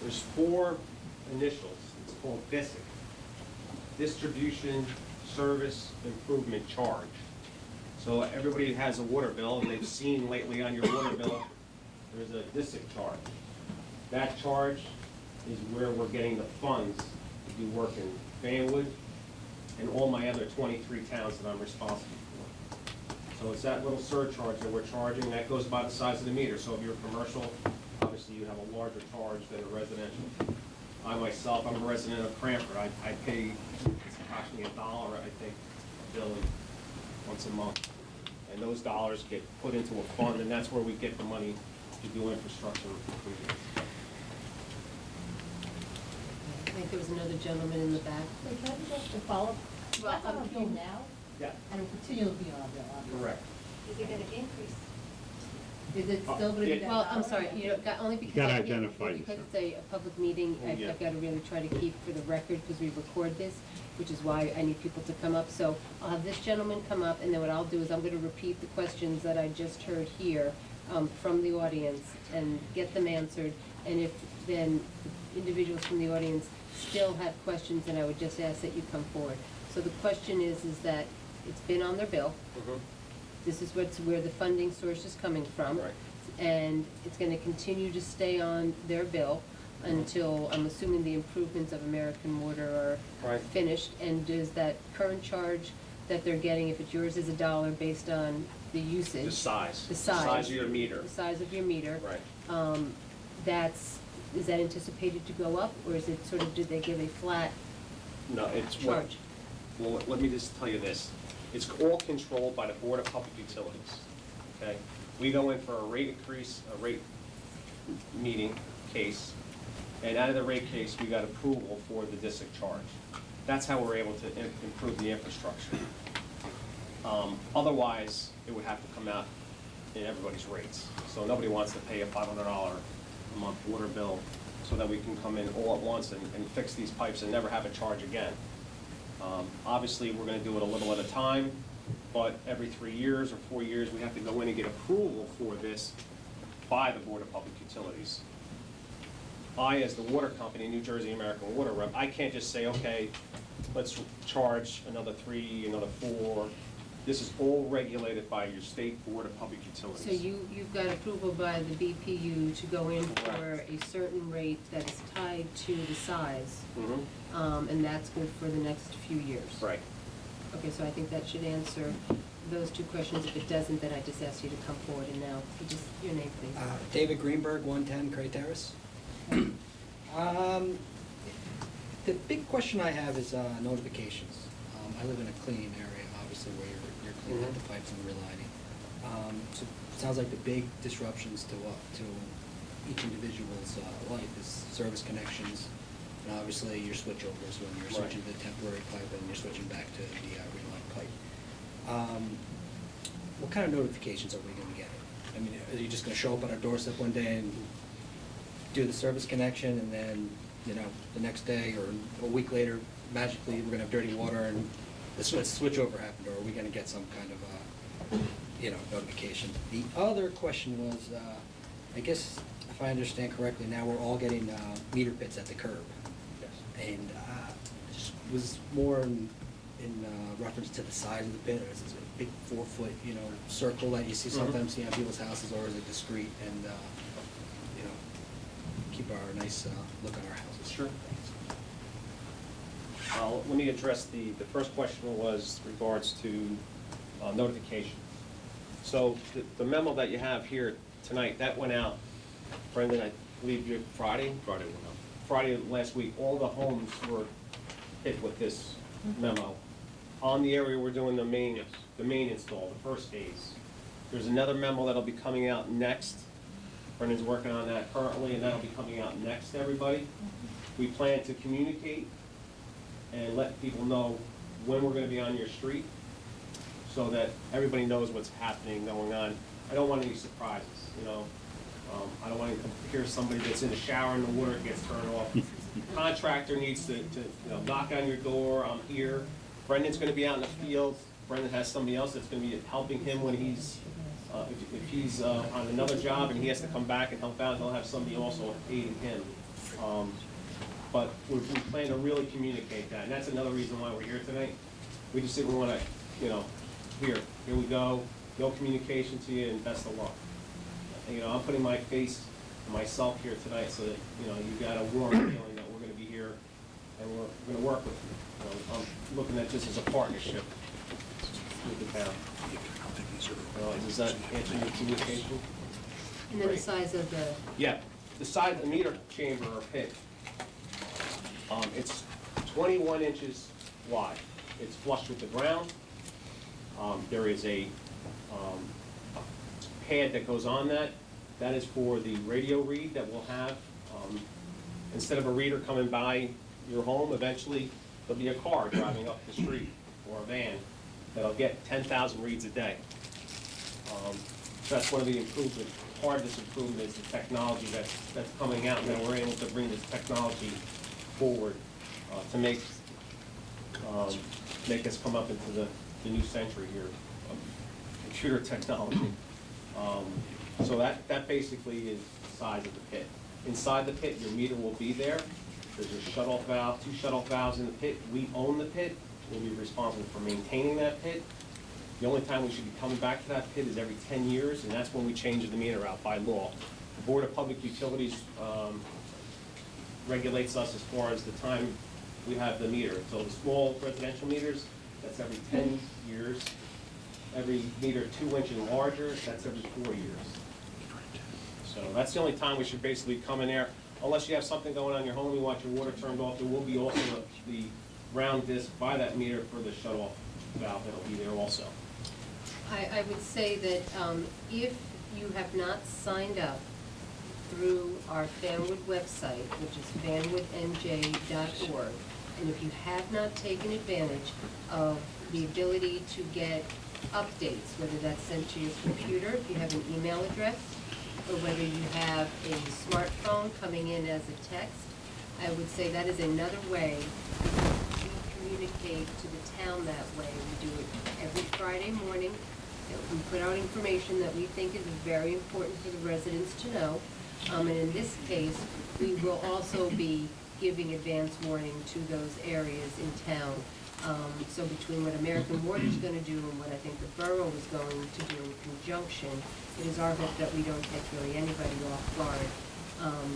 I: There's 4 initials. It's called DISIC. Distribution Service Improvement Charge. So everybody has a water bill, and they've seen lately on your water bill, there's a DISIC charge. That charge is where we're getting the funds to do work in Fanwood and all my other 23 towns that I'm responsible for. So it's that little surcharge that we're charging, that goes by the size of the meter. So if you're commercial, obviously you have a larger charge than a residential. I myself, I'm a resident of Cranford. I pay, it's approximately $1, I think, a bill once a month. And those dollars get put into a fund, and that's where we get the money to do infrastructure improvements.
A: I think there was another gentleman in the back.
O: Can I just ask a follow-up
A: Well,
O: That's on our bill now,
I: Yeah,
O: and it will continue to be on our bill, obviously.
I: correct.
A: Is it gonna increase?
O: Is it still gonna be that?
A: Well, I'm
O: dollar?
A: sorry, only because.
L: gotta
A: I-
L: identify
A: Because
L: yourself.
A: it's a public meeting,
I: Oh, yeah.
A: I've gotta really try to keep for the record, because we record this, which is why I need people to come up. So I'll have this gentleman come up, and then what I'll do is I'm gonna repeat the questions that I just heard here, from the audience, and get them answered. And if then the individuals from the audience still have questions, then I would just ask that you come forward. So the question is that it's been on their bill. This is where the funding source is coming from.
I: Right.
A: And it's gonna continue to stay on their bill until, I'm assuming, the improvements of American Water are
I: Right.
A: finished. And does that current charge that they're getting, if it's yours is $1 based on the usage?
I: The size.
A: The size.
I: Size of your meter.
A: The size of your meter.
I: Right.
A: Is that anticipated to go up, or is it sort of, did they give a flat
I: No, it's what,
A: charge?
I: well, let me just tell you this. It's all controlled by the Board of Public Utilities, okay? We go in for a rate increase, a rate meeting case, and out of the rate case, we got approval for the district charge. That's how we're able to improve the infrastructure. Otherwise, it would have to come out in everybody's rates. So nobody wants to pay a $500 a month water bill so that we can come in all at once and fix these pipes and never have a charge again. Obviously, we're gonna do it a little at a time, but every 3 years or 4 years, we have to go in and get approval for this by the Board of Public Utilities. I, as the water company, New Jersey American Water rep, I can't just say, okay, let's charge another 3, another 4. This is all regulated by your state Board of Public Utilities.
A: So you've got approval by the BPU to go in for
I: Correct.
A: a certain rate that is tied to the size,
I: Mhm.
A: and that's good for the next few years?
I: Right.
A: Okay, so I think that should answer those two questions. If it doesn't, then I just ask you to come forward, and now, just your name, please.
P: David Greenberg, 110 Cray Terrace. The big question I have is notifications. I live in a cleaning area, obviously, where you're cleaning out the pipes and relining. So it sounds like the big disruptions to each individual's life is service connections, and obviously your switchovers when you're
I: Right.
P: switching the temporary pipe and you're switching back to the reline pipe. What kind of notifications are we going to get? I mean, are you just going to show up at our doorstep one day and do the service connection, and then, the next day or a week later, magically, we're gonna have dirty water and the switchover happened, or are we gonna get some kind of, notification? The other question was, I guess, if I understand correctly, now we're all getting meter pits at the curb.
I: Yes.
P: And just was more in reference to the size of the pit, or is it a big 4-foot, circle that you see sometimes on people's houses, or is it discreet and, keep our nice look on our houses?
I: Sure. Let me address the first question was regards to notification. So the memo that you have here tonight, that went out, Brendan, I believe you, Friday?
M: Friday went out.
I: Friday of last week, all the homes were hit with this memo. On the area we're doing the main install, the first phase. There's another memo that'll be coming out next. Brendan's working on that currently, and that'll be coming out next, everybody. We plan to communicate and let people know when we're gonna be on your street, so that everybody knows what's happening, going on. I don't want any surprises, I don't want to hear somebody that's in the shower and the water gets turned off. Contractor needs to knock on your door, I'm here. Brendan's gonna be out in the field. Brendan has somebody else that's gonna be helping him when he's, if he's on another job and he has to come back and help out, he'll have somebody also aiding him. But we plan to really communicate that, and that's another reason why we're here tonight. We just didn't wanna, here we go, no communication to you, and best of luck. I'm putting my face and myself here tonight so that, you got a warm feeling that we're gonna be here and we're gonna work with you. I'm looking at this as a partnership with the town. Does that answer your communication?
A: And then the size of the,
I: Yeah, the side of the meter chamber or pit, it's 21 inches wide. It's flush with the ground. There is a pad that goes on that. That is for the radio read that we'll have. Instead of a reader coming by your home, eventually there'll be a car driving up the street or a van that'll get 10,000 reads a day. So that's one of the improvements. Part of this improvement is the technology that's coming out, and that we're able to bring this technology forward to make us come up into the new century here of computer technology. So that basically is the size of the pit. Inside the pit, your meter will be there. There's a shut-off valve, 2 shut-off valves in the pit. We own the pit. We'll be responsible for maintaining that pit. The only time we should be coming back to that pit is every 10 years, and that's when we change the meter out by law. The Board of Public Utilities regulates us as far as the time we have the meter. So the small residential meters, that's every 10 years. Every meter 2 inches and larger, that's every 4 years. So that's the only time we should basically come in there. Unless you have something going on in your home, you want your water turned off, there will be also the round disc by that meter for the shut-off valve that'll be there also.
A: I would say that if you have not signed up through our Fanwood website, which is fanwoodnj.org, and if you have not taken advantage of the ability to get updates, whether that's sent to your computer, if you have an email address, or whether you have a smartphone coming in as a text, I would say that is another way we communicate to the town that way. We do it every Friday morning. We put out information that we think is very important for the residents to know. And in this case, we will also be giving advance warning to those areas in town. So between what American Water is going to do and what I think the borough is going to do in conjunction, it is our hope that we don't catch really anybody off guard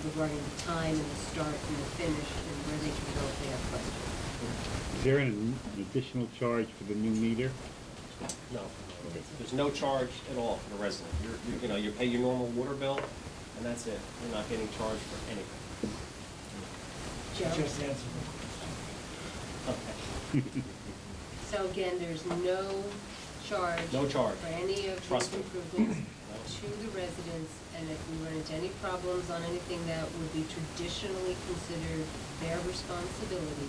A: regarding the time and the start and the finish and where they can go if they have questions.
L: Is there an additional charge for the new meter?
I: No, there's no charge at all for the resident. You pay your normal water bill, and that's it. You're not getting charged for anything.
A: Joe?
P: Just answer.
I: Okay.
A: So again, there's no charge.
I: No charge.
A: For any of these
I: Trust me.
A: improvements to the residents, and if we run into any problems on anything that would be traditionally considered their responsibility,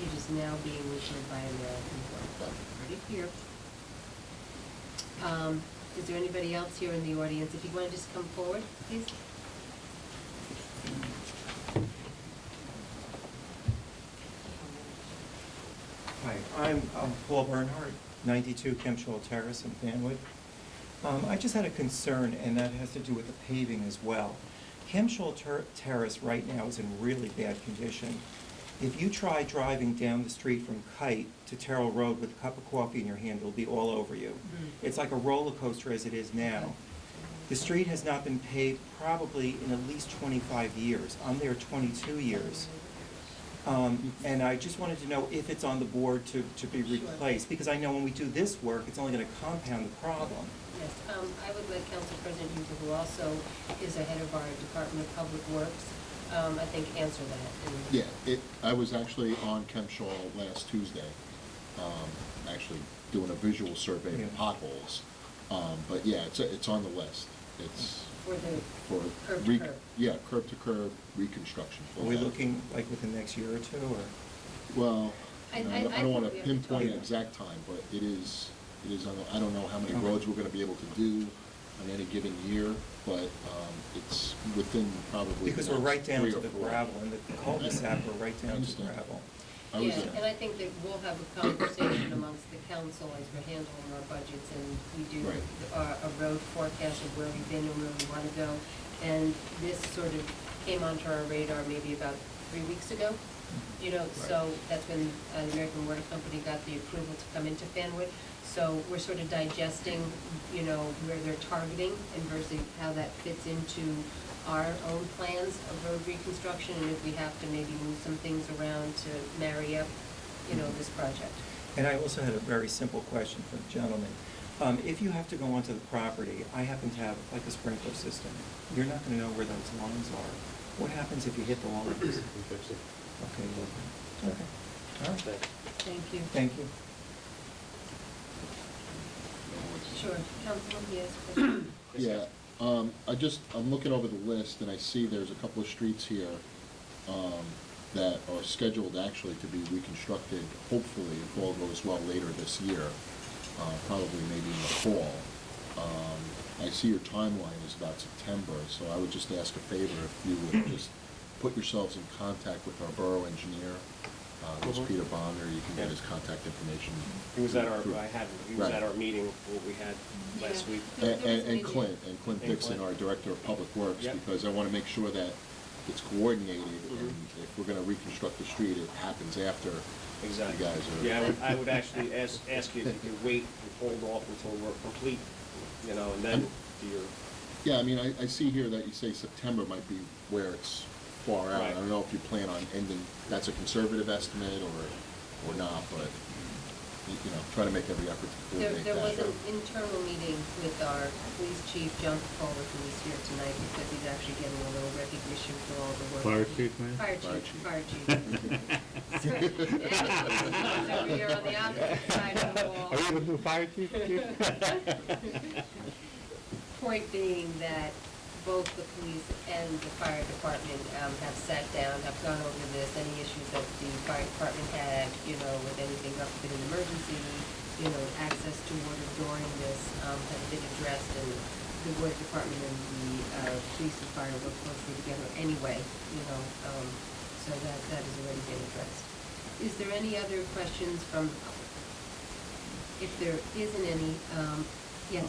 A: it is now being referred by American Water. Right here. Is there anybody else here in the audience? If you want to just come forward, please.
Q: Hi, I'm Paul Bernhardt, 92 Kempshall Terrace in Fanwood. I just had a concern, and that has to do with the paving as well. Kempshall Terrace right now is in really bad condition. If you try driving down the street from Kite to Terrell Road with a cup of coffee in your hand, it'll be all over you. It's like a roller coaster as it is now. The street has not been paved probably in at least 25 years. I'm there 22 years. And I just wanted to know if it's on the board to be replaced, because I know when we do this work, it's only going to compound the problem.
A: Yes, I would let Council President Huber, who also is the head of our Department of Public Works, I think answer that.
R: Yeah, I was actually on Kempshall last Tuesday, actually doing a visual survey of potholes. But yeah, it's on the list. It's
A: For the
R: for
A: curb to curb.
R: Yeah, curb to curb reconstruction.
Q: Are we looking like within the next year or two, or?
R: Well,
A: I
R: I don't want to
A: think we have to
R: pinpoint
A: talk.
R: an exact time, but it is on I don't know how many
Q: Okay.
R: roads we're going to be able to do on any given year, but it's within probably
Q: Because
R: the
Q: we're right
R: next
Q: down
R: 3
Q: to
R: or
Q: the
R: 4.
Q: gravel, and the cul-de-sac, we're right
R: I
Q: down to
R: understand.
Q: gravel.
R: I was
A: Yeah,
R: there.
A: and I think that we'll have a conversation amongst the council as we're handling our budgets, and we do
R: Right.
A: a road forecast of where we've been and where we want to go. And this sort of came onto our radar maybe about 3 weeks ago, so that's when the American Water Company got the approval to come into Fanwood. So we're sort of digesting, where they're targeting and versus how that fits into our own plans of road reconstruction, and if we have to maybe move some things around to marry up, this project.
Q: And I also had a very simple question for the gentleman. If you have to go onto the property, I happen to have like a sprinkler system. You're not going to know where those lines are. What happens if you hit the lines?
M: We fix it.
Q: Okay, well, okay, all right.
A: Thank you.
Q: Thank you.
A: Sure. Councilman, yes, question?
R: Yeah, I'm looking over the list and I see there's a couple of streets here that are scheduled actually to be reconstructed, hopefully, if all goes well, later this year, probably maybe in the fall. I see your timeline is about September, so I would just ask a favor if you would just put yourselves in contact with our borough engineer, who's Peter Bonder. You can get his contact information.
I: He was at our,
R: through-
I: he was
R: Right.
I: at our meeting, what we had last week.
R: And Clint Dixon, our Director of Public Works,
I: Yep.
R: because I want to make sure that it's coordinated, and if we're going to reconstruct the street, it happens after
I: Exactly.
R: you guys are.
I: Yeah, I would actually ask you if you could wait and hold off until we're complete, you know, and then do your.
R: Yeah, I mean, I see here that you say September might be where it's far out. I
I: Right.
R: don't know if you plan on ending, that's a conservative estimate or not, but, you know, try to make every effort to coordinate
A: There was
R: that.
A: an internal meeting with our police chief, John Capola, who is here tonight, because he's actually getting a little recognition for all the work.
L: Fire chief, man?
A: Fire
R: Fire
A: chief,
R: chief.
A: fire chief. Over here on the opposite side of the wall.
L: Are you the new fire chief?
A: Point being that both the police and the fire department have sat down, have gone over this, any issues that the fire department had, you know, with anything up in an emergency, you know, access to water during this, have been addressed, and the water department and the police and fire work closely together anyway, you know, so that has already been addressed. Is there any other questions from the public? If there isn't any, yes.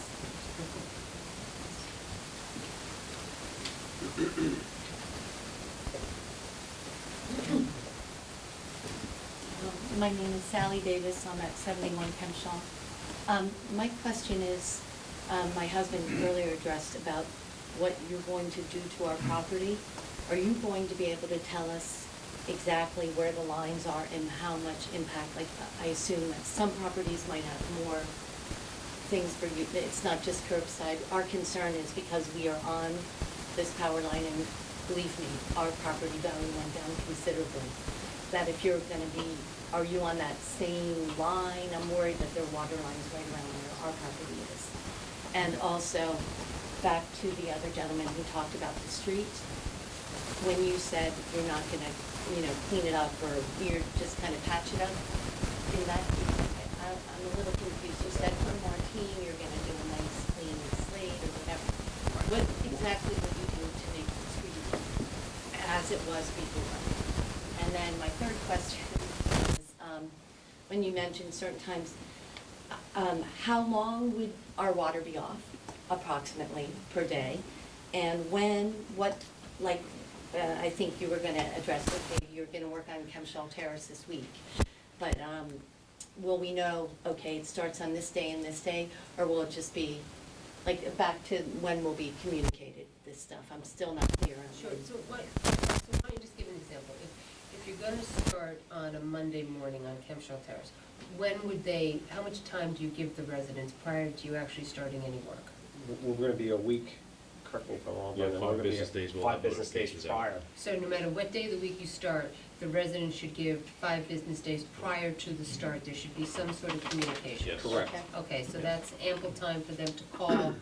S: My name is Sally Davis. I'm at 71 Kempshaw. My question is, my husband earlier addressed about what you're going to do to our property. Are you going to be able to tell us exactly where the lines are and how much impact? Like, I assume that some properties might have more things for you. It's not just curbside. Our concern is because we are on this power line, and believe me, our property value went down considerably. That if you're gonna be, are you on that same line? I'm worried that there are water lines right around where our property is. And also, back to the other gentleman who talked about the street, when you said you're not gonna, you know, clean it up, or you're just kind of patch it up, in that, I'm a little confused. You said for Martine, you're gonna do a nice clean slate or whatever. What exactly would you do to make the street as it was before? And then my third question is, when you mentioned certain times, how long would our water be off approximately per day? And when, I think you were gonna address, okay, you're gonna work on Kempshall Terrace this week, but, will we know, okay, it starts on this day and this day, or will it just be, like, back to when will be communicated, this stuff? I'm still not clear on.
A: Sure, so why don't you just give an example? If you're gonna start on a Monday morning on Kempshall Terrace, how much time do you give the residents prior to you actually starting any work?
I: We're gonna be a week, correct me if I'm wrong,
M: Yeah,
I: but
M: 5
I: we're gonna be
M: business days, we'll
I: 5
M: have
I: business days
M: notifications out.
I: prior.
A: So no matter what day of the week you start, the residents should give 5 business days prior to the start. There should be some sort of communication.
M: Yes.
I: Correct.
A: Okay, so that's ample time for them to call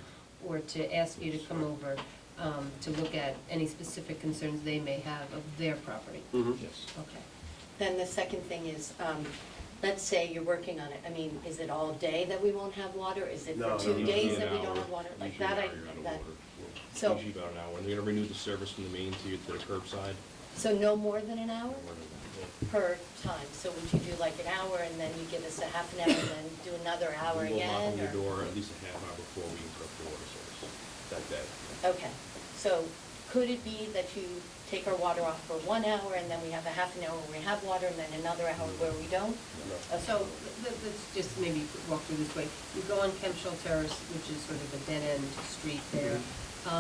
A: or to ask you to come over to look at any specific concerns they may have of their property.
M: Yes.
A: Okay.
S: Then the second thing is, let's say you're working on it, I mean, is it all day that we won't have water? Is it
I: No,
S: for
I: no,
S: 2
I: no,
S: days
M: Usually
S: that we
M: an
S: don't
M: hour.
S: have water? Like
M: Usually
S: that,
M: an hour you're out of
S: that,
M: water.
S: so,
M: Usually about an hour, and they're gonna renew the service from the main to the curbside.
S: so no more than an hour
M: More than that,
S: per time? So would you do like an hour and then you give us a half an hour and then do another
M: yeah.
S: hour
M: We will knock
S: again?
M: on your
S: or-
M: door at least a half hour before we interrupt the water service that day.
S: Okay, so could it be that you take our water off for 1 hour and then we have a half an hour where we have water and then another hour where we don't?
A: So let's just maybe walk through this way. You go on Kempshall Terrace, which is sort of a dead-end street there.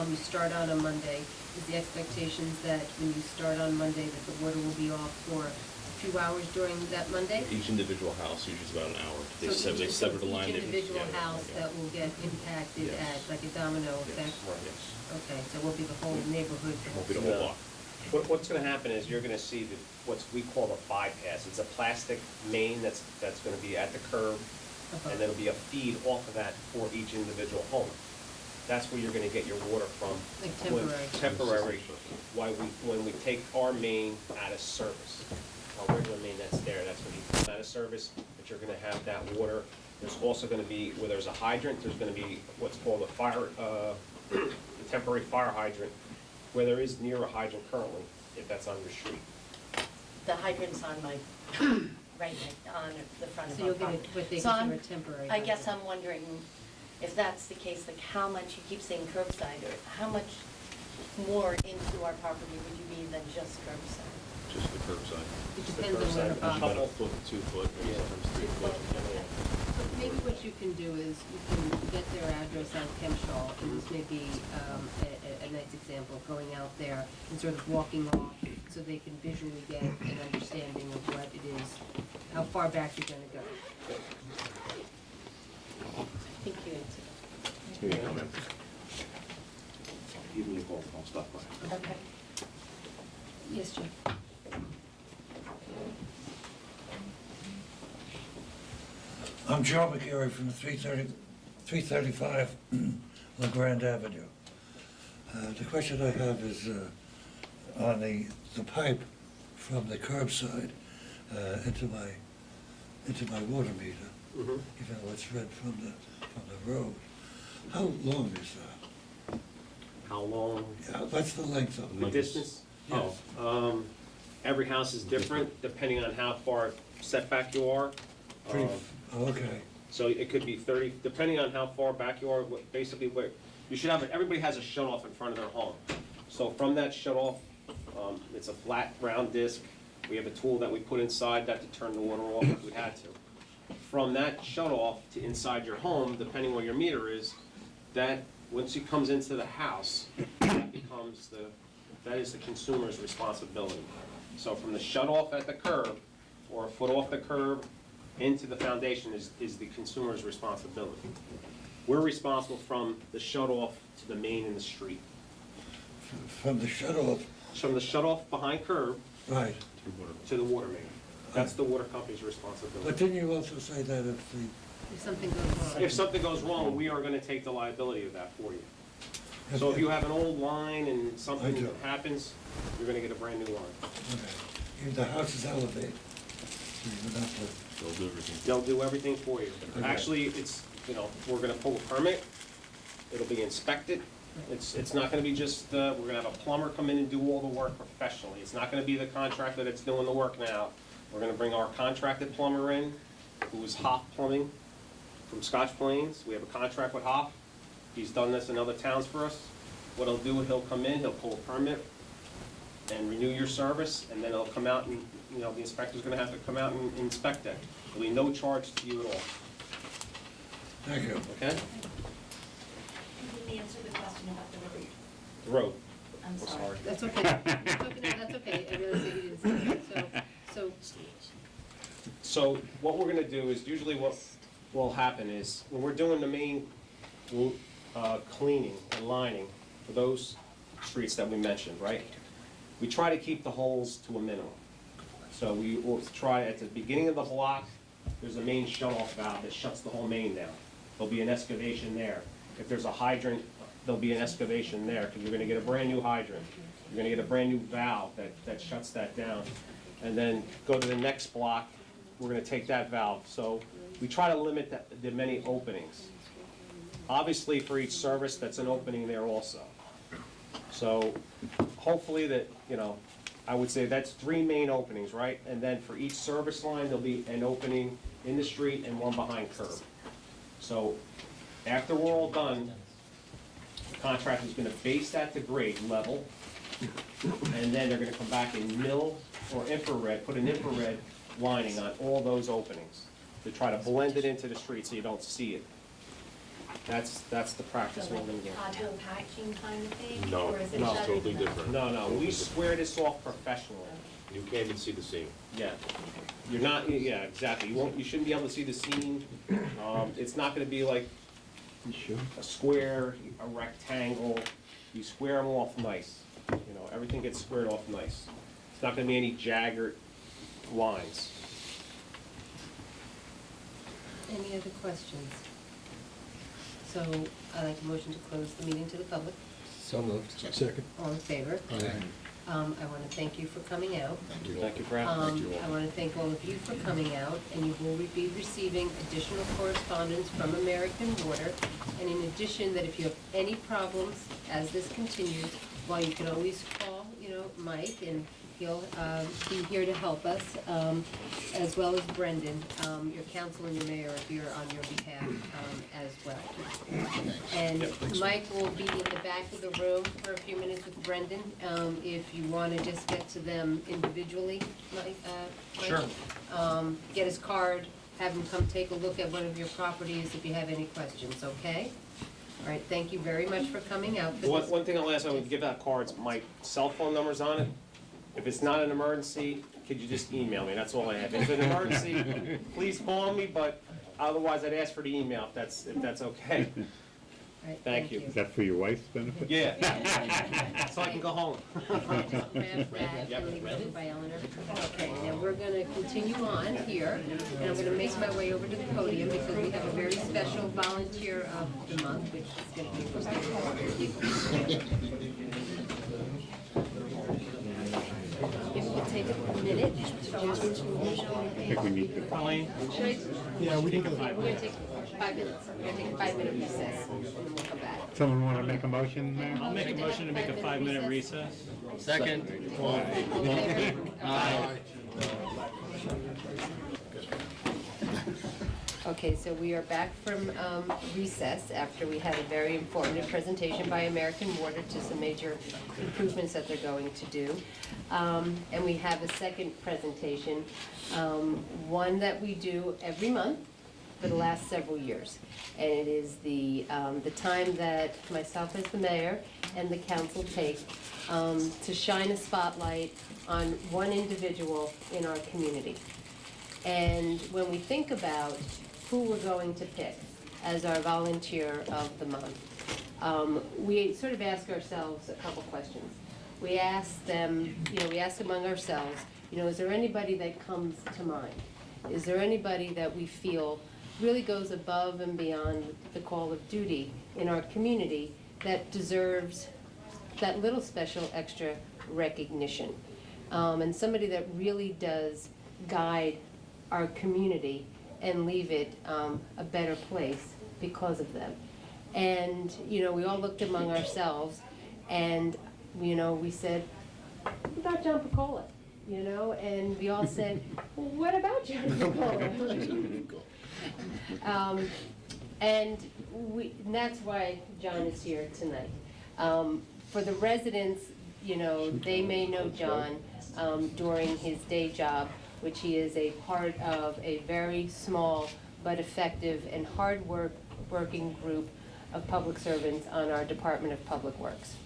A: You start on a Monday. Is the expectations that when you start on Monday that the water will be off for a few hours during that Monday?
M: Each individual house usually is about an hour. They
A: So
M: sever the line.
A: each individual house that will get impacted
M: Yes.
A: at, like a domino effect?
M: Yes.
A: Okay, so it won't be the whole neighborhood.
M: Won't be the whole block.
I: What's gonna happen is you're gonna see what we call a bypass. It's a plastic main that's gonna be at the curb, and there'll be a feed off of that for each individual home. that's where you're gonna get your water from.
A: Like
I: when-
A: temporary.
I: Temporary, when we take our main out of service. Our regular main that's there, that's when you come out of service, but you're gonna have that water. There's also gonna be, where there's a hydrant, there's gonna be what's called a fire, the temporary fire hydrant, where there is near a hydrant currently, if that's on your street.
S: The hydrant's on my, right on the front of
A: So
S: my
A: you'll get
S: property.
A: what they
S: So
A: consider
S: I'm-
A: a temporary.
S: I guess
A: hydrant.
S: I'm wondering if that's the case, like how much, you keep saying curbside, or how much more into our property would you be than just curbside?
M: Just the curbside.
A: It depends on where the box.
M: About a foot, 2 foot, maybe sometimes 3 foot.
A: So maybe what you can do is you can get their address on Kempshaw, and this may be a nice example, of going out there and sort of walking off so they can visually get an understanding of what it is, how far back you're gonna go.
S: I think you answered.
M: Here you go, ma'am.
K: Even you both, I'll stop by.
S: Okay.
A: Yes, Jim?
T: I'm Joe McGarry from 335 LeGrand Avenue. The question I have is on the pipe from the curbside into my water meter,
I: Mhm.
T: even though it's read from the road. How long is that?
I: How long?
T: Yeah, what's the length of
I: The
T: it?
I: distance?
T: Yes.
I: Oh, every house is different depending on how far setback you are.
T: Pretty,
I: Um,
T: okay.
I: So it could be 30, depending on how far back you are, basically where, you should have, everybody has a shut-off in front of their home. So from that shut-off, it's a flat round disc. We have a tool that we put inside that to turn the water off if we had to. From that shut-off to inside your home, depending where your meter is, that, once it comes into the house, that becomes that is the consumer's responsibility. So from the shut-off at the curb, or a foot off the curb, into the foundation is the consumer's responsibility. We're responsible from the shut-off to the main in the street.
T: From the shut-off,
I: From the shut-off behind curb
T: right.
I: to the water main. That's the water company's responsibility.
T: But didn't you also say that if the
A: If something goes wrong.
I: If something goes wrong, we are gonna take the liability of that for you. So if you have an old line and
T: I
I: something
T: do.
I: happens, you're gonna get a brand new line.
T: Okay. If the house is elevated, so you would have to,
M: They'll do everything.
I: They'll do everything for you.
T: Okay.
I: Actually, it's, we're gonna pull a permit, it'll be inspected. It's not gonna be just, we're gonna have a plumber come in and do all the work professionally. It's not gonna be the contractor that's doing the work now. We're gonna bring our contracted plumber in, who is Hoff Plumbing from Scotch Plains. We have a contract with Hoff. He's done this in other towns for us. What he'll do, he'll come in, he'll pull a permit and renew your service, and then he'll come out and, the inspector's gonna have to come out and inspect that. There'll be no charge to you at all,
T: thank you.
I: okay?
S: You didn't answer the question about the road.
I: The road.
S: I'm sorry.
A: That's okay. That's okay. I realize that you didn't say that.
I: So what we're gonna do is, usually what will happen is, when we're doing the main cleaning and lining for those streets that we mentioned, right? We try to keep the holes to a minimum. So we will try, at the beginning of the block, there's a main shut-off valve that shuts the whole main down. There'll be an excavation there. If there's a hydrant, there'll be an excavation there, because you're gonna get a brand-new hydrant. You're gonna get a brand-new valve that shuts that down. And then go to the next block, we're gonna take that valve. So we try to limit the many openings. Obviously, for each service, that's an opening there also. So hopefully that, I would say that's 3 main openings, right? And then for each service line, there'll be an opening in the street and one behind curb. So after we're all done, the contractor's gonna base that to grade level, and then they're gonna come back and mill or infrared, put an infrared lining on all those openings to try to blend it into the street so you don't see it. That's the practice we're gonna do.
S: Pothole patching kind of thing?
M: No,
S: Or is it
I: no,
S: better
M: totally
S: than that?
M: different.
I: No, we square this off professionally.
M: You can't even see the seam.
I: Yeah. You're not, yeah, exactly. You shouldn't be able to see the seam. It's not gonna be like a square, a rectangle. You square them off nice. Everything gets squared off nice. It's not gonna be any jagged lines.
A: Any other questions? So I'd like a motion to close the meeting to the public.
H: So moved.
T: Second.
A: All in favor?
T: Aye.
A: I want to thank you for coming out.
R: Thank you.
I: Thank you, Brad.
R: Thank you all.
A: I want to thank all of you for coming out, and you will be receiving additional correspondence from American Water. And in addition, that if you have any problems as this continues, well, you can always call, Mike, and he'll be here to help us, as well as Brendan, your council and your mayor are here on your behalf as well. And Mike will be in the back of the room for a few minutes with Brendan, if you want to just get to them individually, Mike.
H: Sure.
A: Get his card, have him come take a look at one of your properties if you have any questions, okay? All right, thank you very much for coming out for this.
I: One thing I'll ask, I would give out cards, my cell phone number's on it. If it's not an emergency, could you just email me? That's all I have. If it's an emergency, please call me, but otherwise I'd ask for the email if that's okay.
A: All right,
I: Thank you.
L: Is that for your wife's benefit?
I: Yeah. So I can go home.
A: Grab that and leave it by Eleanor. Okay, now we're gonna continue on here, and I'm gonna make my way over to the podium because we have a very special volunteer of the month, which is gonna be If you take a minute to just
L: I think we need to.
A: Colleen? Yeah, we can go. We're gonna take 5 minutes. We're gonna take a 5-minute recess, and then we'll come back.
L: Someone want to make a motion, Mayor?
D: I'll make a motion to make a 5-minute recess.
H: Second.
A: All in favor?
H: Aye.
A: Okay, so we are back from recess after we had a very informative presentation by American Water to some major improvements that they're going to do. And we have a second presentation, one that we do every month for the last several years. And it is the time that myself as the mayor and the council take to shine a spotlight on one individual in our community. And when we think about who we're going to pick as our volunteer of the month, we sort of ask ourselves a couple questions. We ask them, we ask among ourselves, is there anybody that comes to mind? Is there anybody that we feel really goes above and beyond the call of duty in our community that deserves that little special extra recognition? And somebody that really does guide our community and leave it a better place because of them. And, we all looked among ourselves and, we said, what about John Picola? And we all said, well, what about John Picola? And that's why John is here tonight. For the residents, they may know John during his day job, which he is a part of a very small but effective and hard-working group of public servants on our Department of Public Works,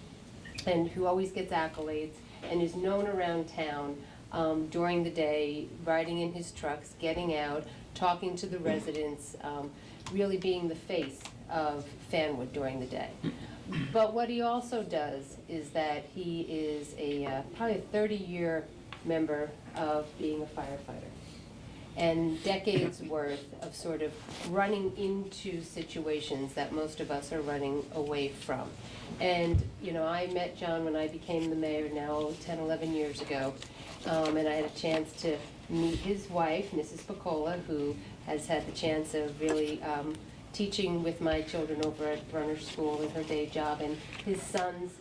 A: and who always gets accolades and is known around town during the day, riding in his trucks, getting out, talking to the residents, really being the face of Fanwood during the day. But what he also does is that he is probably a 30-year member of being a firefighter, and decades worth of sort of running into situations that most of us are running away from. And, I met John when I became the mayor now 10, 11 years ago, and I had a chance to meet his wife, Mrs. Picola, who has had the chance of really teaching with my children over at Brunner School in her day job, and his sons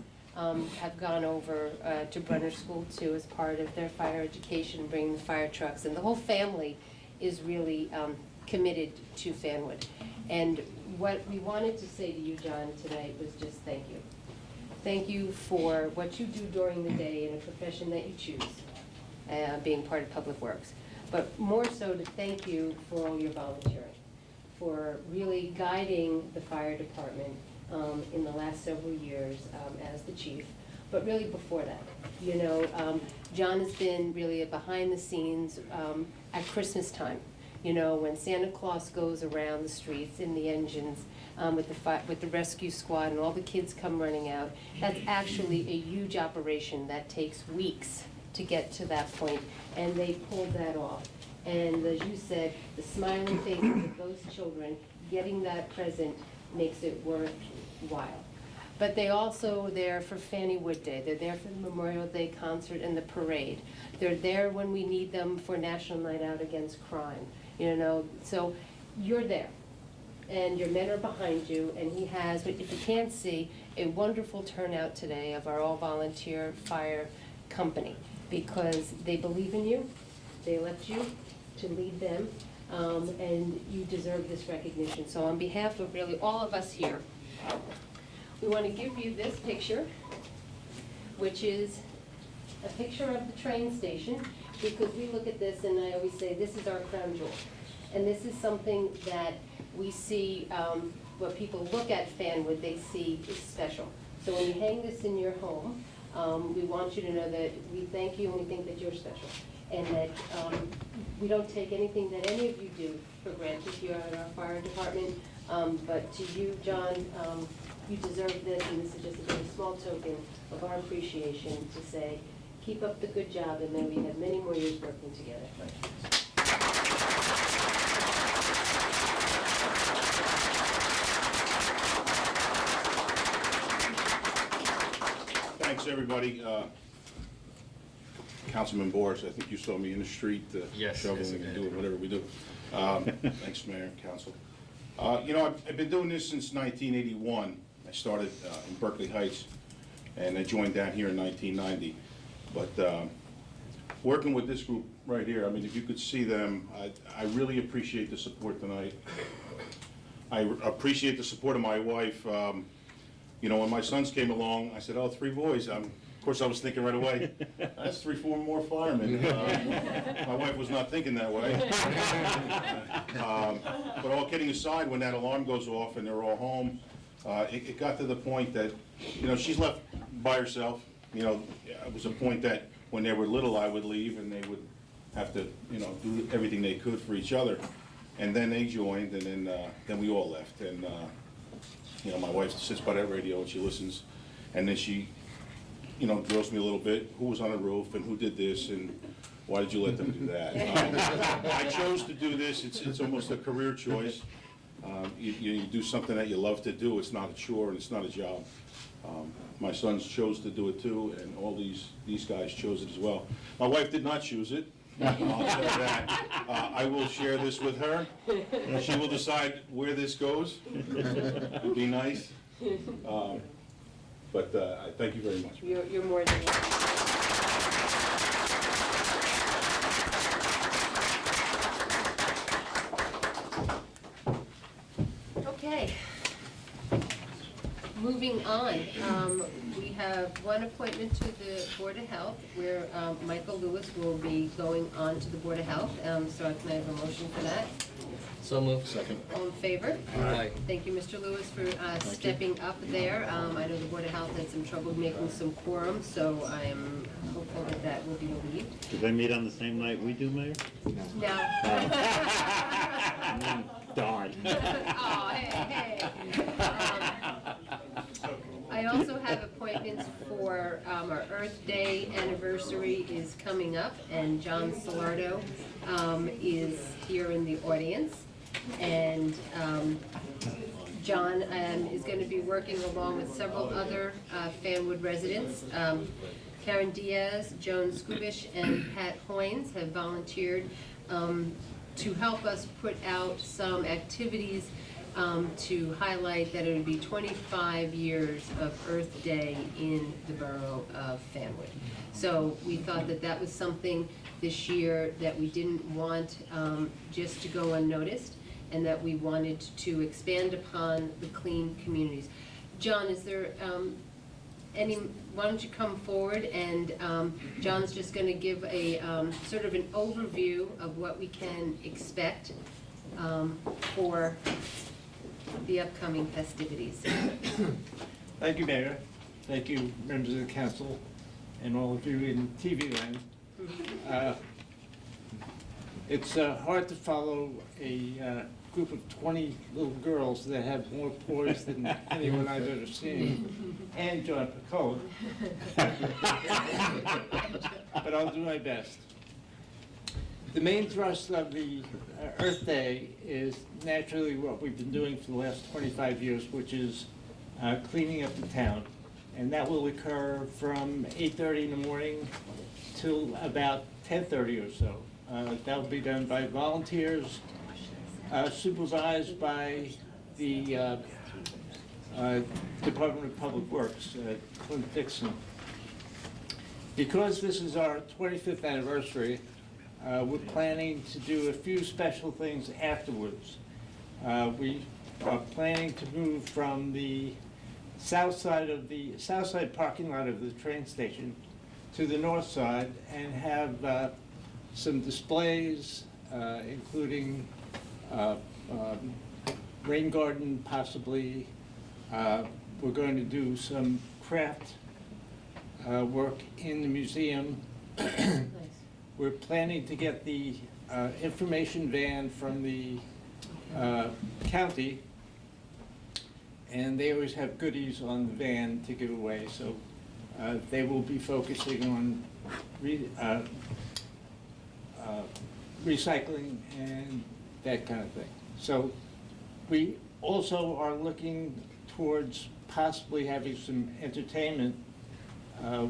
A: have gone over to Brunner School too as part of their fire education, bringing the fire trucks, and the whole family is really committed to Fanwood. And what we wanted to say to you, John, tonight was just thank you. Thank you for what you do during the day in a profession that you choose, being part of Public Works. But more so to thank you for all your volunteering, for really guiding the fire department in the last several years as the chief, but really before that. John has been really behind the scenes at Christmas time, when Santa Claus goes around the streets in the engines with the rescue squad and all the kids come running out. That's actually a huge operation that takes weeks to get to that point, and they pulled that off. And as you said, the smiling faces of those children getting that present makes it worthwhile. But they also are there for Fanwood Day. They're there for the Memorial Day concert and the parade. They're there when we need them for National Night Out Against Crime. You know, so you're there, and your men are behind you, and he has, if you can't see, a wonderful turnout today of our all-volunteer fire company, because they believe in you, they left you to lead them, and you deserve this recognition. So on behalf of really all of us here, we want to give you this picture, which is a picture of the train station, because we look at this and I always say, this is our crown jewel. And this is something that we see, when people look at Fanwood, they see is special. So when you hang this in your home, we want you to know that we thank you and we think that you're special. And that we don't take anything that any of you do for granted here at our fire department. But to you, John, you deserve this, and this is just a very small token of our appreciation to say, keep up the good job, and then we have many more years working together.
U: Thanks, everybody. Councilman Boris, I think you saw me in the street shoveling and doing whatever we do. Thanks, Mayor and Council. You know, I've been doing this since 1981. I started in Berkeley Heights, and I joined down here in 1990. But working with this group right here, I mean, if you could see them, I really appreciate the support tonight. I appreciate the support of my wife. You know, when my sons came along, I said, oh, 3 boys. Of course, I was thinking right away, that's 3, 4 more firemen. My wife was not thinking that way. But all kidding aside, when that alarm goes off and they're all home, it got to the point that, you know, she's left by herself. You know, it was a point that when they were little, I would leave and they would have to, you know, do everything they could for each other. And then they joined, and then we all left. And, you know, my wife sits by that radio and she listens. And then she, you know, drills me a little bit. Who was on the roof and who did this and why did you let them do that? I chose to do this. It's almost a career choice. You do something that you love to do. It's not a chore and it's not a job. My sons chose to do it too, and all these guys chose it as well. My wife did not choose it. I'll tell you that. I will share this with her. She will decide where this goes. It would be nice. But I thank you very much.
A: You're more than welcome. Okay. Moving on, we have one appointment to the Board of Health where Michael Lewis will be going on to the Board of Health. So can I have a motion for that?
H: So moved.
U: Second.
A: All in favor?
H: Aye.
A: Thank you, Mr. Lewis, for stepping up there. I know the Board of Health had some trouble making some quorum, so I am hopeful that that will be relieved.
L: Do they meet on the same night we do, Mayor?
A: No.
L: Darn.
A: Oh, hey. I also have appointments for our Earth Day anniversary is coming up, and John Salardo is here in the audience. And John is going to be working along with several other Fanwood residents. Karen Diaz, Joan Skubish, and Pat Hoynes have volunteered to help us put out some activities to highlight that it would be 25 years of Earth Day in the borough of Fanwood. So we thought that that was something this year that we didn't want just to go unnoticed, and that we wanted to expand upon the clean communities. John, is there why don't you come forward, and John's just going to give a sort of an overview of what we can expect for the upcoming festivities.
V: Thank you, Mayor. Thank you, members of the council, and all of you in TV land. It's hard to follow a group of 20 little girls that have more poise than anyone I've ever seen, and John Picone. But I'll do my best. The main thrust of the Earth Day is naturally what we've been doing for the last 25 years, which is cleaning up the town. And that will occur from 8:30 in the morning till about 10:30 or so. That will be done by volunteers, supervised by the Department of Public Works, Clint Dixon. Because this is our 25th anniversary, we're planning to do a few special things afterwards. We are planning to move from the south side parking lot of the train station to the north side and have some displays, including rain garden possibly. We're going to do some craft work in the museum. We're planning to get the information van from the county, and they always have goodies on the van to give away, so they will be focusing on recycling and that kind of thing. So we also are looking towards possibly having some entertainment.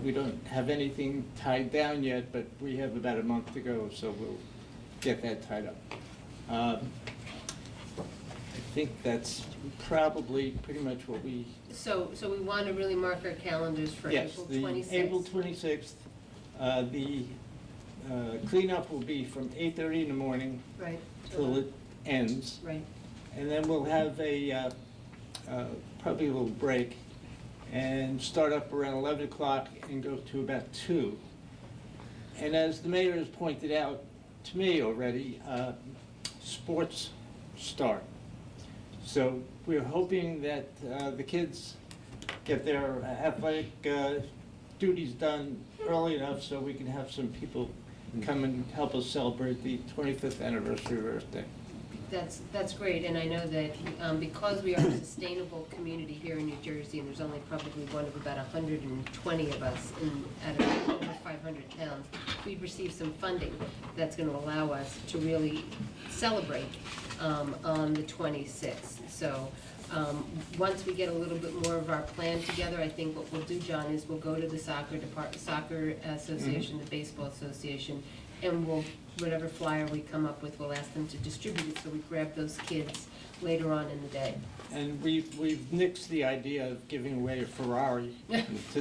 V: We don't have anything tied down yet, but we have about a month to go, so we'll get that tied up. I think that's probably pretty much what we...
A: So we want to really mark our calendars for April 26th?
V: Yes, April 26th. The cleanup will be from 8:30 in the morning till it ends.
A: Right.
V: And then we'll have a probably a little break and start up around 11 o'clock and go to about 2. And as the mayor has pointed out to me already, sports start. So we're hoping that the kids get their athletic duties done early enough so we can have some people come and help us celebrate the 25th anniversary of Earth Day.
A: That's great, and I know that because we are a sustainable community here in New Jersey, and there's only probably one of about 120 of us out of over 500 towns, we've received some funding that's going to allow us to really celebrate on the 26th. So once we get a little bit more of our plan together, I think what we'll do, John, is we'll go to the soccer association, the baseball association, and we'll, whatever flyer we come up with, we'll ask them to distribute it so we grab those kids later on in the day.
V: And we've nixed the idea of giving away a Ferrari to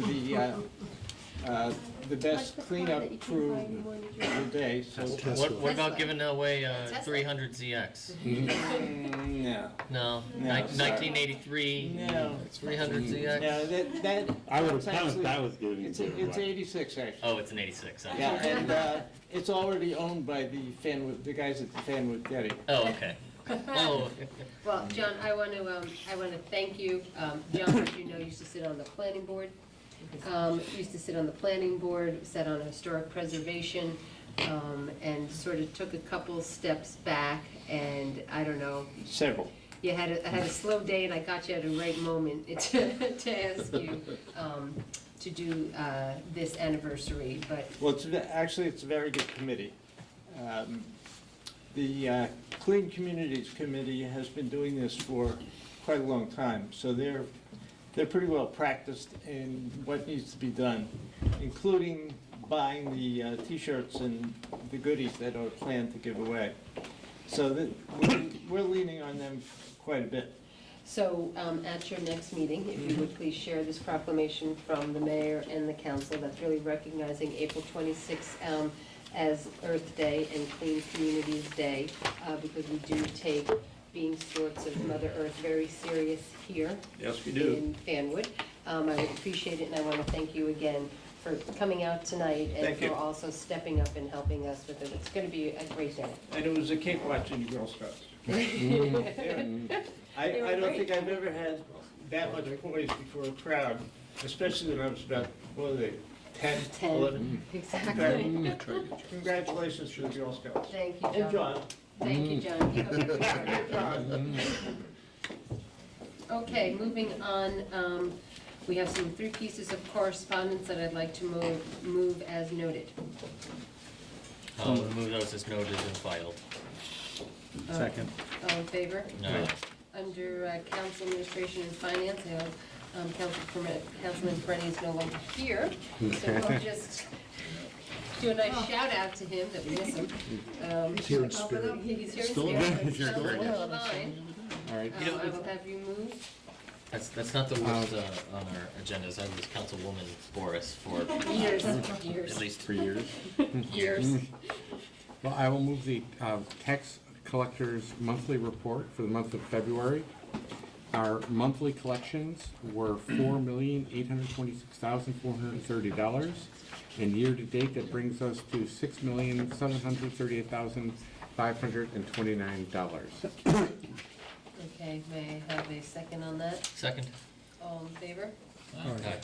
V: the best cleanup crew of the day. So
H: What about giving away 300 ZX?
V: No.
H: No.
V: No,
H: 1983.
V: No.
H: 300 ZX.
V: No, that
L: I would have
V: that's
L: promised
V: actually-
L: that was giving
V: It's
L: it away.
V: 86 actually.
H: Oh, it's an 86. Okay.
V: Yeah, and it's already owned by the guys at the Fanwood Getty.
H: Oh, okay. Oh.
A: Well, John, I want to thank you. John, as you know, used to sit on the planning board. Sat on historic preservation, and sort of took a couple steps back, and I don't know.
V: Several.
A: You had a slow day, and I got you at a right moment to ask you to do this anniversary, but.
V: Well, it's a very good committee. The Clean Communities Committee has been doing this for quite a long time, so they're pretty well practiced in what needs to be done, including buying the T-shirts and the goodies that are planned to give away. So we're leaning on them quite a bit.
A: So at your next meeting, if you would please share this proclamation from the mayor and the council that's really recognizing April 26th as Earth Day and Clean Communities Day, because we do take being stewards of Mother Earth very serious here.
N: Yes, we do.
A: In Fanwood. I would appreciate it, and I want to thank you again for coming out tonight and
V: Thank
A: for
V: you.
A: also stepping up and helping us with it. It's going to be a great day.
V: And it was a cake watching Girl Scouts. I
A: They were
V: don't
A: great.
V: think I've ever had that much poise before a crowd, especially when I was about, what were they, 10,
A: 10,
V: 11?
A: exactly.
V: Congratulations to the Girl Scouts.
A: Thank you, John.
V: And John.
A: Thank you, John. Keep up the good work. Okay, moving on, we have 3 pieces of correspondence that I'd like to move as noted.
H: I'll move those as noted and filed.
D: Second.
A: All in favor?
H: No.
A: Under Council Administration and Finance, I have Councilman Peretti is no longer here, so we'll just do a nice shout out to him that we miss him.
R: He's here in spirit.
A: He's here in
R: Still
A: spirit.
R: there? He's here in
A: Councilman
R: spirit.
A: Levine,
D: All right.
A: I will have you move.
H: That's not the worst on our agendas. I was Councilwoman Boris for
A: Years.
H: at least
L: 3 years.
A: Years.
B: Well, I will move the tax collector's monthly report for the month of February. Our monthly collections were $4,826,430, and year-to-date, that brings us to $6,738,529.
A: Okay, may I have a second on that?
H: Second.
A: All in favor?
H: Aye.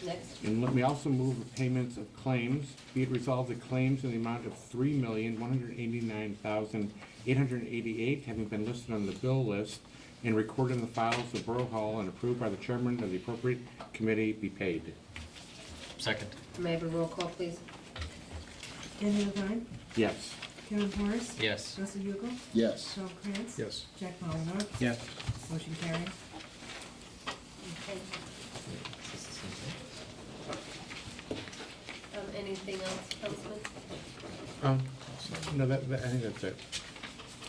A: Next.
B: And let me also move the payments of claims. Be it resolved that claims in the amount of $3,189,888, having been listed on the bill list and recorded in the files of Borough Hall and approved by the chairman of the appropriate committee, be paid.
H: Second.
A: May I have a roll call, please?
C: Danny Levine,
B: Yes.
C: Kevin Morris.
H: Yes.
C: Russell Yukel,
R: Yes.
C: Charles Krantz.
K: Yes.
C: Jack Mullenhour.
D: Yes.
C: Motion carried.
A: Okay. Anything else, Councilman?
B: No, I think that's it.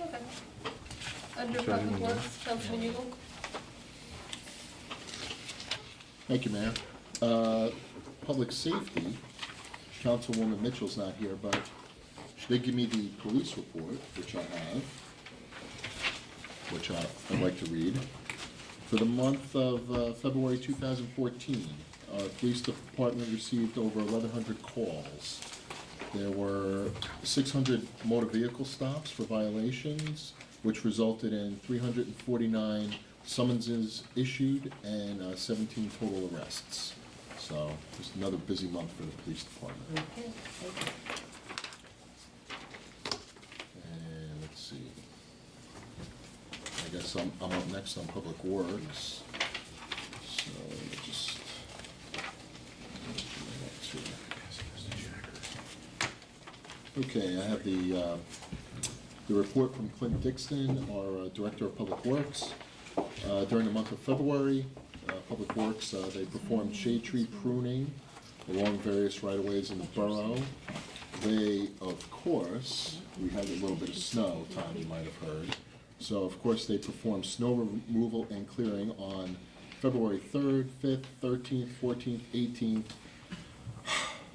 A: Okay. Under
B: Sorry,
A: Public
B: no.
A: Works, Councilman Eagle?
R: Thank you, Mayor. Public safety, Councilwoman Mitchell's not here, but they give me the police report, which I have, which I'd like to read. For the month of February 2014, our police department received over 1,100 calls. There were 600 motor vehicle stops for violations, which resulted in 349 summonses issued and 17 total arrests. So just another busy month for the police department.
A: Okay, thank you.
R: And let's see. I guess I'm up next on Public Works. So let me just. Okay, I have the report from Clint Dixon, our Director of Public Works. During the month of February, Public Works, they performed shade tree pruning along various right-of-ways in the borough. They, of course, we had a little bit of snow, Tom, you might have heard. So, of course, they performed snow removal and clearing on February 3rd, 5th, 13th, 14th, 18th.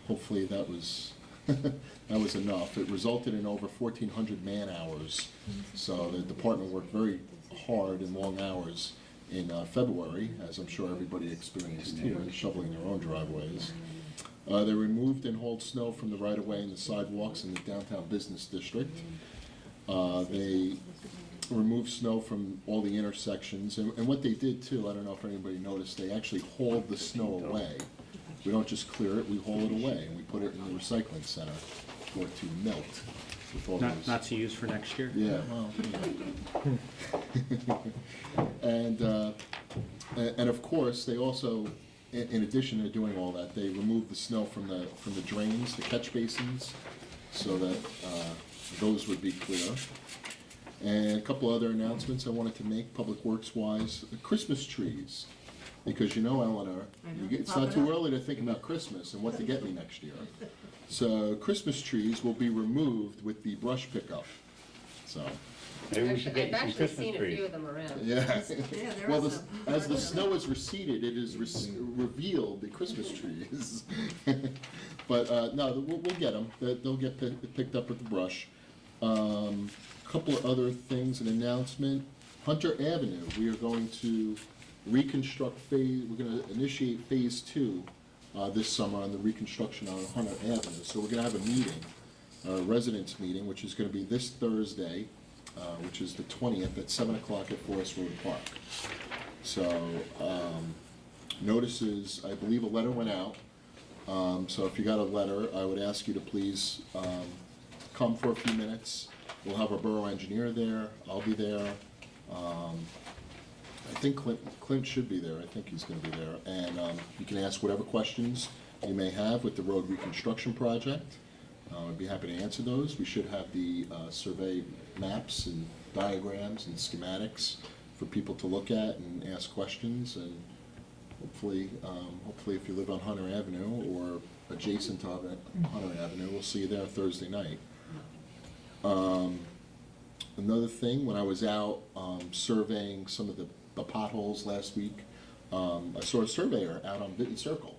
R: Hopefully that was that was enough. It resulted in over 1,400 man-hours. So the department worked very hard and long hours in February, as I'm sure everybody experienced here, shoveling their own driveways. They removed and hauled snow from the right-of-way and the sidewalks in the downtown business district. They removed snow from all the intersections, and what they did too, I don't know if anybody noticed, they actually hauled the snow away. We don't just clear it, we haul it away, and we put it in the recycling center for it to melt with all those.
D: Not to use for next year?
R: Yeah, well, and of course, they also, in addition to doing all that, they removed the snow from the drains, the catch basins, so that those would be clear. And a couple other announcements I wanted to make, Public Works-wise, Christmas trees. Because you know, Eleanor, it's not too early to think about Christmas and what to get me next year. So Christmas trees will be removed with the brush pickup, so.
L: Maybe we should get you some
A: I've actually
L: Christmas
A: seen a
L: trees.
A: few of them around.
R: Yeah.
C: there
R: Well,
C: are
R: the-
C: some.
R: as the snow has receded, it has revealed the Christmas trees. But, no, we'll get them. They'll get picked up with the brush. Couple of other things, an announcement. Hunter Avenue, we are going to reconstruct we're gonna initiate phase 2 this summer on the reconstruction on Hunter Avenue. So we're gonna have a meeting, a residents meeting, which is gonna be this Thursday, which is the 20th at 7 o'clock at Forest Road Park. So, notices, I believe a letter went out. So if you got a letter, I would ask you to please come for a few minutes. We'll have our borough engineer there, I'll be there. I think Clint should be there, I think he's gonna be there. And you can ask whatever questions you may have with the road reconstruction project. I'd be happy to answer those. We should have the survey maps and diagrams and schematics for people to look at and ask questions, and hopefully if you live on Hunter Avenue or adjacent to Hunter Avenue, we'll see you there Thursday night. Another thing, when I was out surveying some of the potholes last week, I saw a surveyor out on Vinton Circle.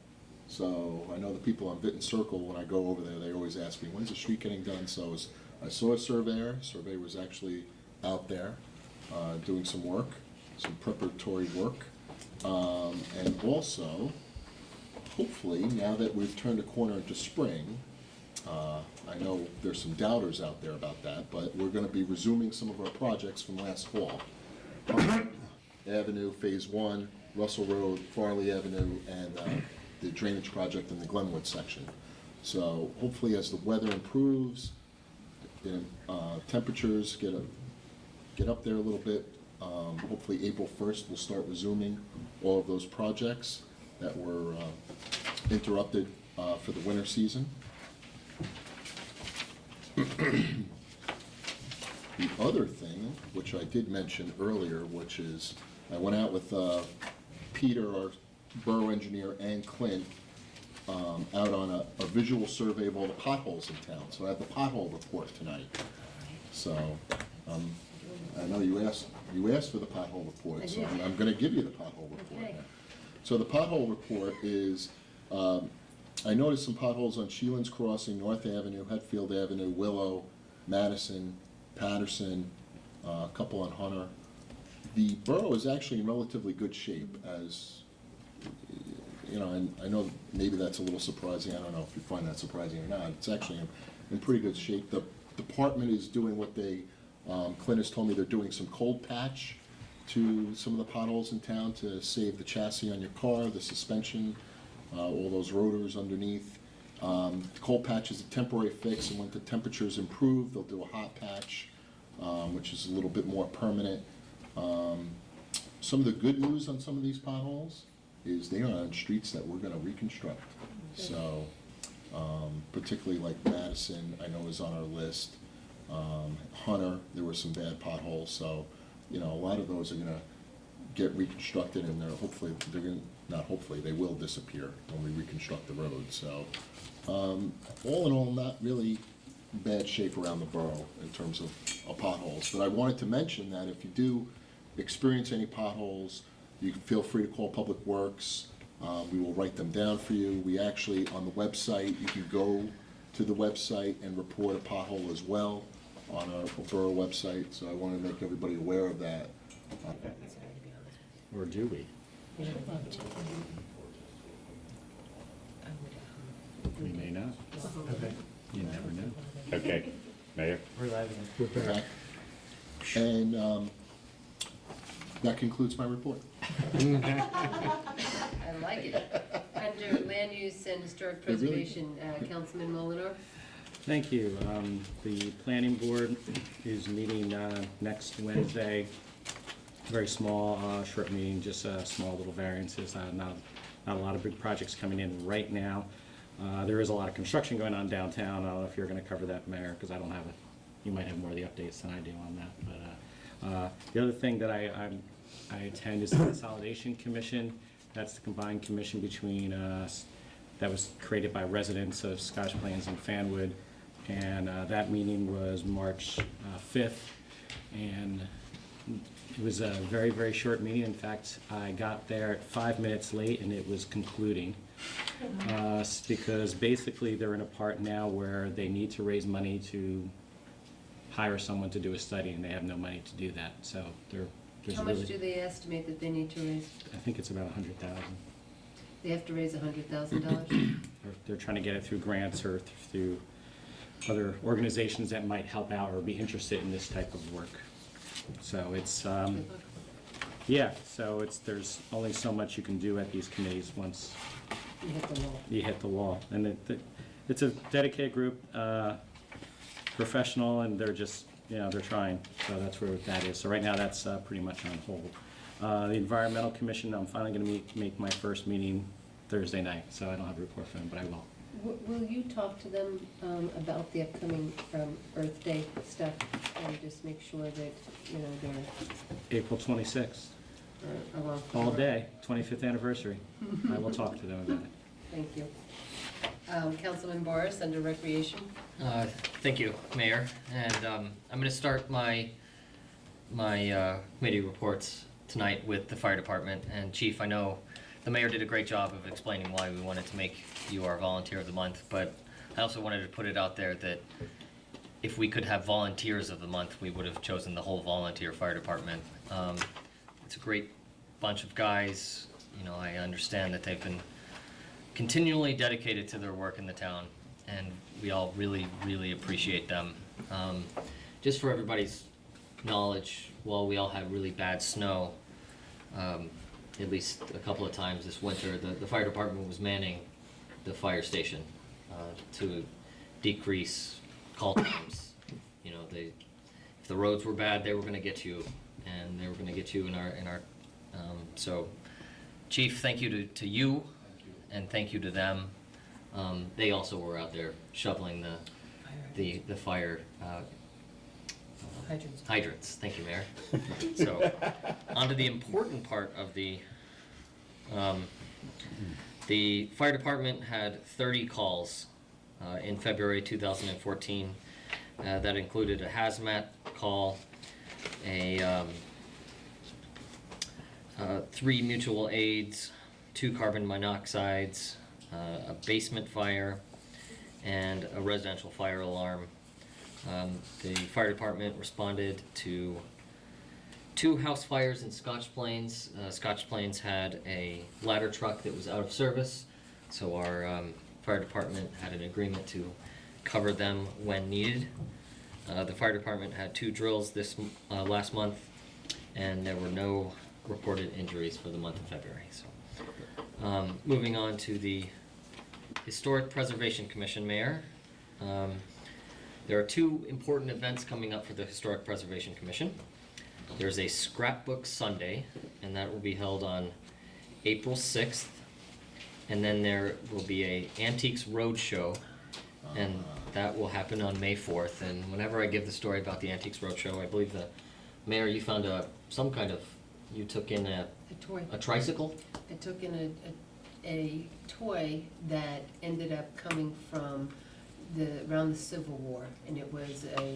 R: So I know the people on Vinton Circle, when I go over there, they always ask me, when's the street getting done? So I saw a surveyor. Surveyor was actually out there doing some work, some preparatory work. And also, hopefully, now that we've turned a corner into spring, I know there's some doubters out there about that, but we're going to be resuming some of our projects from last fall. Avenue, Phase 1, Russell Road, Farley Avenue, and the drainage project in the Glenwood section. So hopefully as the weather improves, temperatures get up there a little bit, hopefully April 1st we'll start resuming all of those projects that were interrupted for the winter season. The other thing, which I did mention earlier, which is I went out with Peter, our borough engineer, and Clint out on a visual survey of all the potholes in town. So I have the pothole report tonight. So I know you asked for the pothole report, so I'm going to give you the pothole report.
A: Okay.
R: So the pothole report is, I noticed some potholes on Sheelan's Crossing, North Avenue, Hetfield Avenue, Willow, Madison, Patterson, a couple on Hunter. The borough is actually in relatively good shape, as you know, and I know maybe that's a little surprising. I don't know if you find that surprising or not. It's actually in pretty good shape. The department is doing what they, Clint has told me they're doing some cold patch to some of the potholes in town to save the chassis on your car, the suspension, all those rotors underneath. The cold patch is a temporary fix, and when the temperatures improve, they'll do a hot patch, which is a little bit more permanent. Some of the good news on some of these potholes is they are on streets that we're going to reconstruct. So, particularly like Madison, I know is on our list. Hunter, there were some bad potholes, so you know a lot of those are going to get reconstructed, and they will disappear when we reconstruct the road. So, all in all, not really bad shape around the borough in terms of potholes. But I wanted to mention that if you do experience any potholes, you can feel free to call Public Works. We will write them down for you. We actually, on the website, you can go to the website and report a pothole as well on our borough website. So I want to make everybody aware of that.
D: Or do we? We may not.
B: Okay.
D: You never know.
L: Okay, Mayor?
H: We're live in
R: Okay. And that concludes my report.
A: I like it. Under Land Use and Historic
R: really-
A: Preservation, Councilman Molinaro?
D: Thank you. The planning board is meeting next Wednesday. Very small, short meeting, just small little variances. Not a lot of big projects coming in right now. There is a lot of construction going on downtown. I don't know if you're going to cover that, Mayor, because I don't have it. You might have more of the updates than I do on that. But the other thing that I attend is the Consolidation Commission. That's the combined commission between that was created by residents of Scotch Plains and Fanwood. And that meeting was March 5th. And it was a very, very short meeting. In fact, I got there 5 minutes late and it was concluding. Because basically they're in a part now where they need to raise money to hire someone to do a study, and they have no money to do that. So there's
A: How
D: really,
A: much do they estimate that they need to raise?
D: I think it's about $100,000.
A: They have to raise $100,000?
D: They're trying to get it through grants or through other organizations that might help out or be interested in this type of work. So it's, yeah, so there's only so much you can do at these committees once
A: You hit the wall.
D: you hit the wall. And it's a dedicated group, professional, and they're just, they're trying. So that's where that is. So right now that's pretty much on hold. The Environmental Commission, I'm finally going to make my first meeting Thursday night, so I don't have a report for them, but I will.
A: Will you talk to them about the upcoming Earth Day stuff and just make sure that, you know, they're
D: April 26th,
A: along?
D: all day, 25th anniversary. I will talk to them about it.
A: Thank you. Councilman Boris, under Recreation.
H: Thank you, Mayor. And I'm going to start my committee reports tonight with the fire department. And Chief, I know the mayor did a great job of explaining why we wanted to make you our volunteer of the month, but I also wanted to put it out there that if we could have volunteers of the month, we would have chosen the whole volunteer fire department. It's a great bunch of guys. You know, I understand that they've been continually dedicated to their work in the town, and we all really, really appreciate them. Just for everybody's knowledge, while we all had really bad snow, at least a couple of times this winter, the fire department was manning the fire station to decrease call times. You know, if the roads were bad, they were going to get you, and they were going to get you in our. So, Chief, thank you to you, and thank you to them. They also were out there shoveling the fire. Hydrants. Thank you, Mayor. So, on to the important part of the fire department had 30 calls in February 2014. That included a hazmat call, 3 mutual aids, 2 carbon monoxides, a basement fire, and a residential fire alarm. The fire department responded to 2 house fires in Scotch Plains. Scotch Plains had a ladder truck that was out of service, so our fire department had an agreement to cover them when needed. The fire department had 2 drills this last month, and there were no reported injuries for the month of February. So, moving on to the Historic Preservation Commission, Mayor. There are 2 important events coming up for the Historic Preservation Commission. There's a Scrapbook Sunday, and that will be held on April 6th. And then there will be a Antiques Roadshow, and that will happen on May 4th. And whenever I give the story about the Antiques Roadshow, I believe the mayor, you found you took in a
A: toy.
H: A tricycle?
A: I took in a toy that ended up coming from around the Civil War, and it was a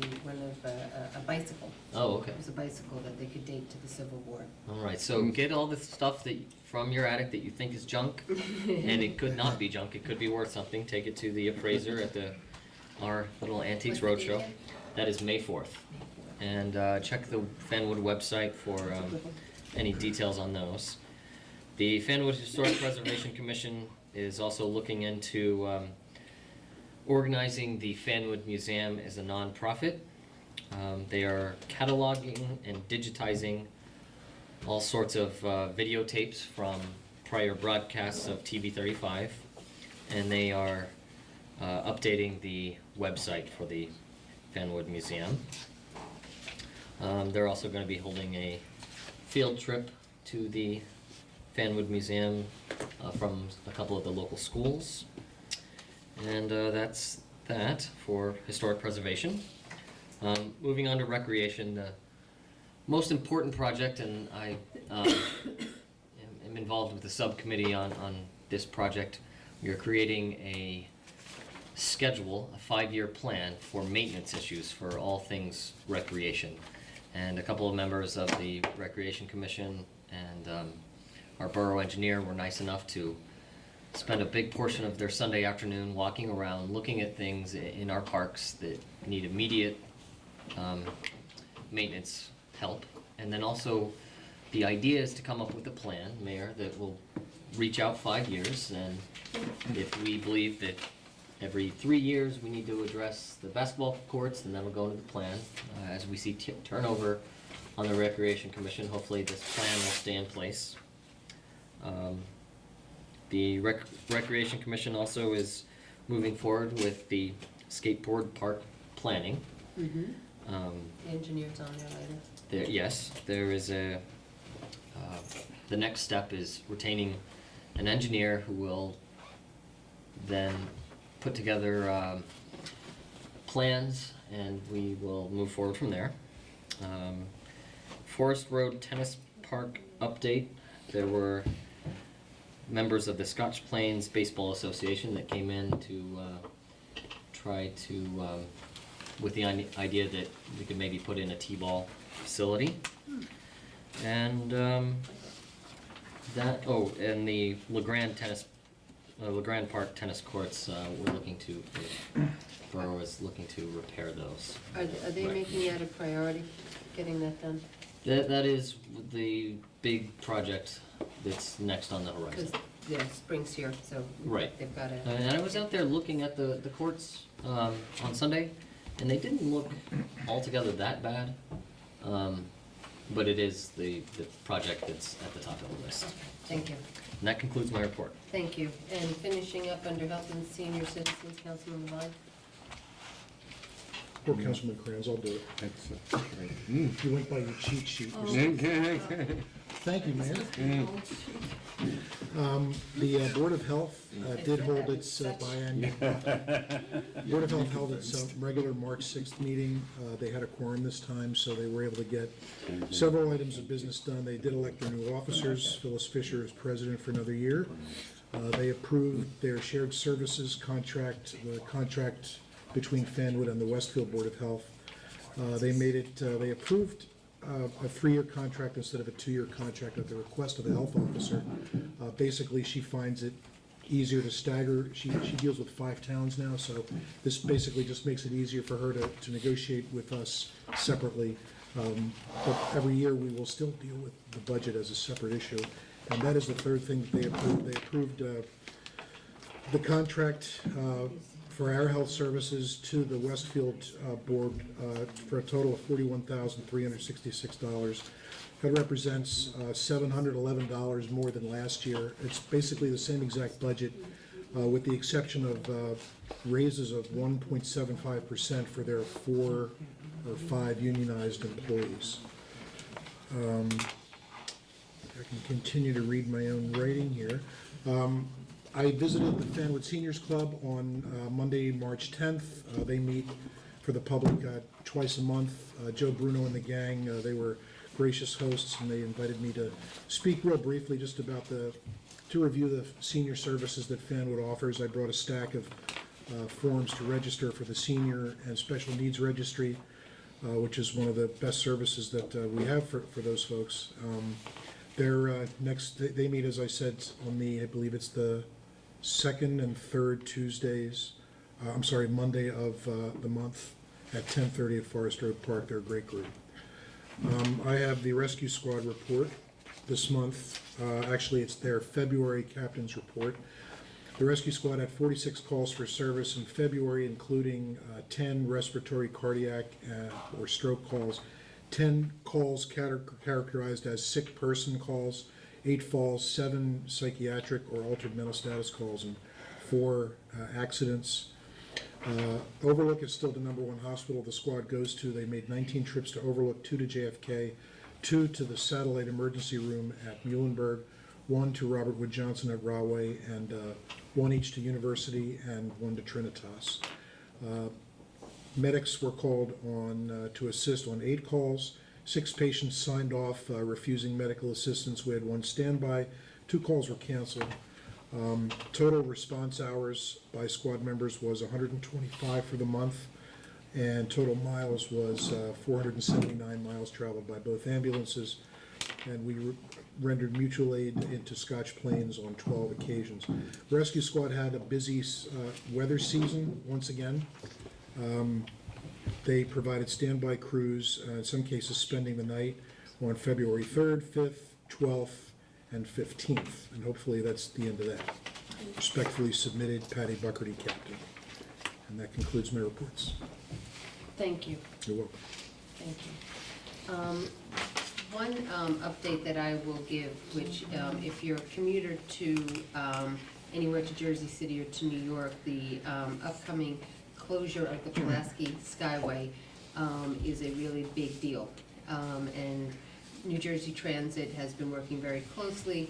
A: bicycle.
H: Oh, okay.
A: It was a bicycle that they could date to the Civil War.
H: All right, so get all the stuff from your attic that you think is junk, and it could not be junk, it could be worth something. Take it to the appraiser at our little Antiques
A: What's the date
H: Roadshow.
A: again?
H: That is May 4th. And check the Fanwood website for any details on those. The Fanwood Historic Preservation Commission is also looking into organizing the Fanwood Museum as a nonprofit. They are cataloging and digitizing all sorts of videotapes from prior broadcasts of TV 35, and they are updating the website for the Fanwood Museum. They're also going to be holding a field trip to the Fanwood Museum from a couple of the local schools. And that's that for historic preservation. Moving on to recreation, the most important project, and I am involved with the subcommittee on this project. We are creating a schedule, a 5-year plan for maintenance issues for all things recreation. And a couple of members of the Recreation Commission and our borough engineer were nice enough to spend a big portion of their Sunday afternoon walking around, looking at things in our parks that need immediate maintenance help. And then also, the idea is to come up with a plan, Mayor, that will reach out 5 years. And if we believe that every 3 years we need to address the basketball courts, then that'll go into the plan. As we see turnover on the Recreation Commission, hopefully this plan will stay in place. The Recreation Commission also is moving forward with the skateboard park planning.
A: Mm-hmm. The engineer's on there later.
H: Yes, there is the next step is retaining an engineer who will then put together plans, and we will move forward from there. Forest Road Tennis Park update. There were members of the Scotch Plains Baseball Association that came in to try to, with the idea that we could maybe put in a t-ball facility. And and the LeGrand Park tennis courts, we're looking to, the borough is looking to repair those.
A: Are they making that a priority, getting that done?
H: That is the big project that's next on the horizon.
A: Because, yeah, spring's here, so
H: Right.
A: they've got to.
H: And I was out there looking at the courts on Sunday, and they didn't look altogether that bad. But it is the project that's at the top of the list.
A: Thank you.
H: And that concludes my report.
A: Thank you. And finishing up under Health and Senior Citizens, Councilman Levine.
F: Or Councilman Kranz, I'll do it.
B: That's
F: You went by your cheat sheet.
B: Okay.
F: Thank you, Mayor. The Board of Health did hold its biannual, Board of Health held its regular March 6th meeting. They had a quorum this time, so they were able to get several items of business done. They did elect their new officers. Phyllis Fisher is president for another year. They approved their shared services contract, the contract between Fanwood and the Westfield Board of Health. They approved a 3-year contract instead of a 2-year contract at the request of the health officer. Basically, she finds it easier to stagger. She deals with 5 towns now, so this basically just makes it easier for her to negotiate with us separately. But every year, we will still deal with the budget as a separate issue. And that is the third thing that they approved. They approved the contract for our health services to the Westfield Board for a total of $41,366. That represents $711 more than last year. It's basically the same exact budget, with the exception of raises of 1.75% for their 4 or 5 unionized employees. I can continue to read my own writing here. I visited the Fanwood Seniors Club on Monday, March 10th. They meet for the public twice a month. Joe Bruno and the gang, they were gracious hosts, and they invited me to speak real briefly just about to review the senior services that Fanwood offers. I brought a stack of forms to register for the Senior and Special Needs Registry, which is one of the best services that we have for those folks. They meet, as I said, on I believe it's the second and third Tuesdays, Monday of the month at 10:30 at Forest Road Park. They're a great group. I have the Rescue Squad report this month. Actually, it's their February Captain's Report. The Rescue Squad had 46 calls for service in February, including 10 respiratory, cardiac, or stroke calls, 10 calls characterized as sick person calls, 8 falls, 7 psychiatric or altered mental status calls, and 4 accidents. Overlook is still the #1 hospital the squad goes to. They made 19 trips to Overlook, 2 to JFK, 2 to the satellite emergency room at Muhlenberg, 1 to Robert Wood Johnson at Rahway, and 1 each to University and 1 to Trinitas. Medics were called on to assist on 8 calls. 6 patients signed off refusing medical assistance. We had 1 standby. 2 calls were canceled. Total response hours by squad members was 125 for the month, and total miles was 479 miles traveled by both ambulances, and we rendered mutual aid into Scotch Plains on 12 occasions. Rescue Squad had a busy weather season once again. They provided standby crews, in some cases spending the night, on February 3rd, 5th, 12th, and 15th, and hopefully that's the end of that. Respectfully submitted, Patty Buckerty, Captain. And that concludes my reports.
A: Thank you.
F: You're welcome.
A: Thank you. One update that I will give, which if you're a commuter to anywhere to Jersey City or to New York, the upcoming closure of the Pulaski Skyway is a really big deal. And New Jersey Transit has been working very closely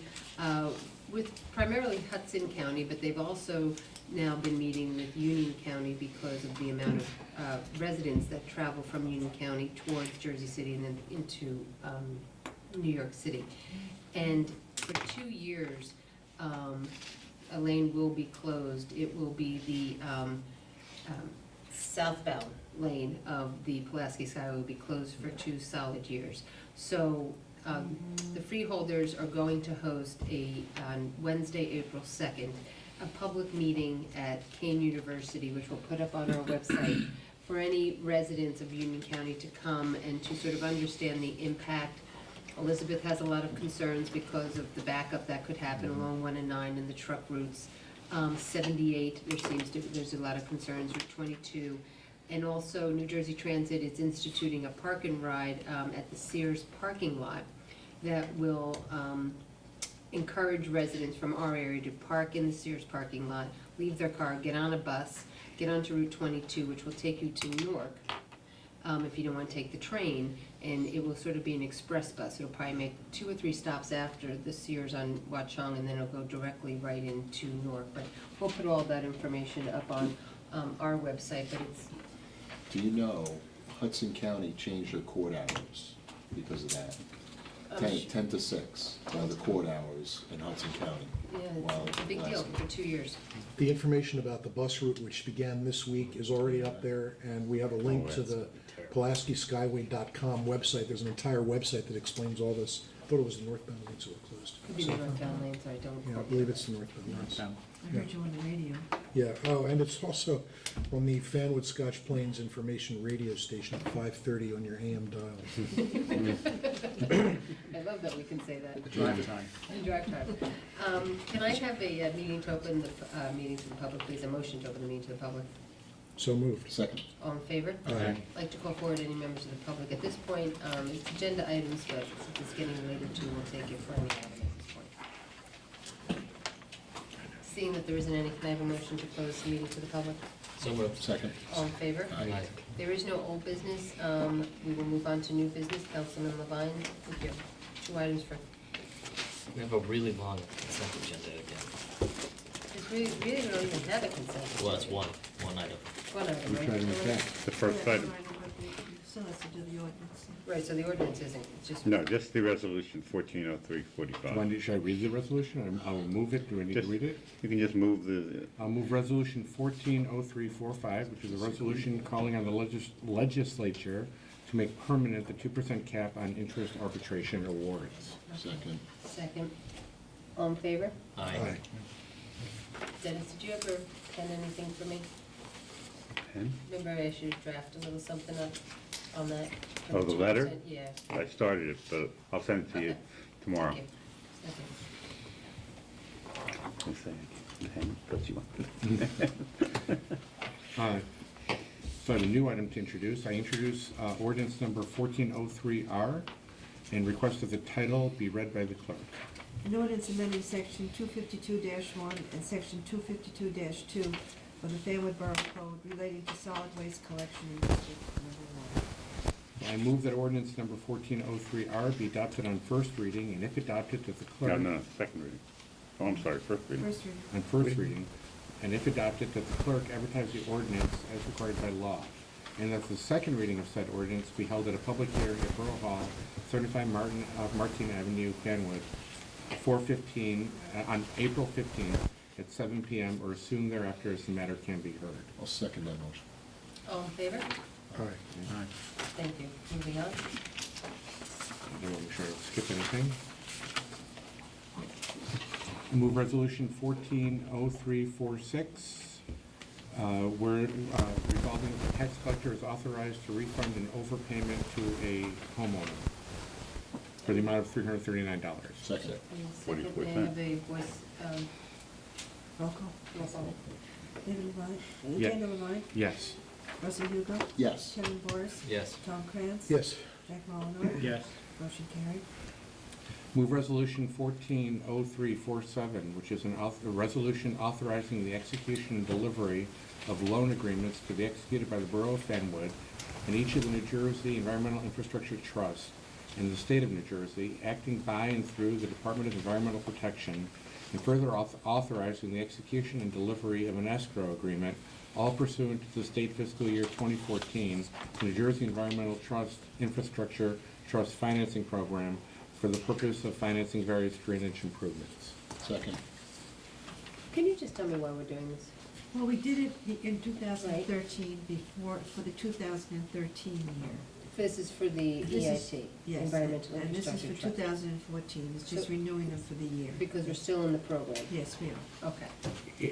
A: with primarily Hudson County, but they've also now been meeting with Union County because of the amount of residents that travel from Union County towards Jersey City and then into New York City. And for 2 years, a lane will be closed. It will be the southbound lane of the Pulaski Skyway will be closed for 2 solid years. So the freeholders are going to host on Wednesday, April 2nd, a public meeting at Kane University, which we'll put up on our website, for any residents of Union County to come and to sort of understand the impact. Elizabeth has a lot of concerns because of the backup that could happen along 1 and 9 and the truck routes. 78, there's a lot of concerns, Route 22. And also New Jersey Transit is instituting a park and ride at the Sears parking lot that will encourage residents from our area to park in the Sears parking lot, leave their car, get on a bus, get onto Route 22, which will take you to Newark, if you don't want to take the train, and it will sort of be an express bus. It'll probably make 2 or 3 stops after the Sears on Watchung, and then it'll go directly right into Newark. But we'll put all that information up on our website, but it's...
R: Do you know Hudson County changed their court hours because of that? 10 to 6, the court hours in Hudson County.
A: Yeah, it's a big deal for 2 years.
F: The information about the bus route, which began this week, is already up there, and we have a link to the PulaskiSkyway.com website. There's an entire website that explains all this. I thought it was the northbound lanes that were closed.
A: Could be the northbound lane, so I don't...
F: Yeah, I believe it's the northbound lanes.
C: I heard you on the radio.
F: Yeah, oh, and it's also on the Fanwood Scotch Plains Information Radio Station at 5:30 on your AM dial.
A: I love that we can say that.
D: The drive time.
A: The drive time. Can I have a meeting to open the meeting to the public, please? A motion to open the meeting to the public.
F: So moved.
R: Second.
A: All in favor?
F: Aye.
A: I'd like to call forward any members of the public. At this point, it's agenda items, but since it's getting later too, we'll take it for any item at this point. Seeing that there isn't any, can I have a motion to close the meeting to the public?
H: So moved.
R: Second.
A: All in favor?
R: Aye.
A: There is no old business. We will move on to new business. Councilman Levine, thank you. 2 items for,
H: We have a really long consent agenda again.
A: because we really don't even have a consent.
H: Well, it's one item.
A: One item,
B: Which
A: right?
B: item is that?
L: The first item.
C: Still has to do the ordinance.
A: Right, so the ordinance isn't, it's just.
L: No, just the resolution 140345.
B: Should I read the resolution? I will move it. Do I need to
L: Just-
B: read it?
L: You can just move the,
B: I'll move resolution 140345, which is a resolution calling on the legislature to make permanent the 2% cap on interest arbitration awards.
R: Second.
A: Second. All in favor?
H: Aye.
A: Dennis, did you ever pen anything for me?
L: pen.
A: Remember I asked you to draft a little something up on that?
L: Oh, the letter?
A: 2%? Yeah.
L: I started it, but I'll send it to you
A: Okay.
L: tomorrow.
A: Thank you. Okay.
L: I'll say pen, but you want.
B: So I have a new item to introduce. I introduce ordinance number 1403R and request that the title be read by the clerk.
C: An ordinance amending section 252-1 and section 252-2 of the Fanwood Borough Code relating to solid waste collection in District Number 1.
B: I move that ordinance number 1403R be adopted on first reading, and if adopted, that the clerk...
L: No, second reading. Oh, I'm sorry, first reading.
C: First reading.
B: On first reading, and if adopted, that the clerk advertise the ordinance as required by law, and that the second reading of said ordinance be held at a public hearing at Borough Hall, 75 Martin Avenue, Fanwood, 4/15, on April 15th, at 7 p.m. or as soon thereafter as the matter can be heard.
R: I'll second that motion.
A: All in favor?
F: Aye.
A: Thank you. Moving on.
B: I don't want to make sure I don't skip anything. Move resolution 140346, where resolving that the tax collector is authorized to refund an overpayment to a homeowner for the amount of $339.
R: Second.
A: And second, may I have a voice,
C: Roll call.
A: roll call?
C: David Levine?
B: Yeah.
C: Daniel Levine?
B: Yes.
C: Russell Hugo?
R: Yes.
C: Kevin Boris?
H: Yes.
C: Tom Krantz?
F: Yes.
C: Jack Mullenhour?
D: Yes.
C: Motion carried.
B: Move resolution 140347, which is a resolution authorizing the execution and delivery of loan agreements to be executed by the Borough of Fanwood and each of the New Jersey Environmental Infrastructure Trust and the State of New Jersey, acting by and through the Department of Environmental Protection, and further authorizing the execution and delivery of an escrow agreement, all pursuant to the state fiscal year 2014 New Jersey Environmental Trust Infrastructure Trust Financing Program for the purpose of financing various drainage improvements.
R: Second.
A: Can you just tell me why we're doing this?
C: Well, we did it in 2013 for the 2013 year.
A: This is for the
C: This is-
A: EIT,
C: yes,
A: Environmental
C: and this is
A: Infrastructure
C: for
A: Trust.
C: 2014, it's just
A: So-
C: renewing them for the year.
A: Because we're still in the program.
C: Yes, we are.
A: Okay.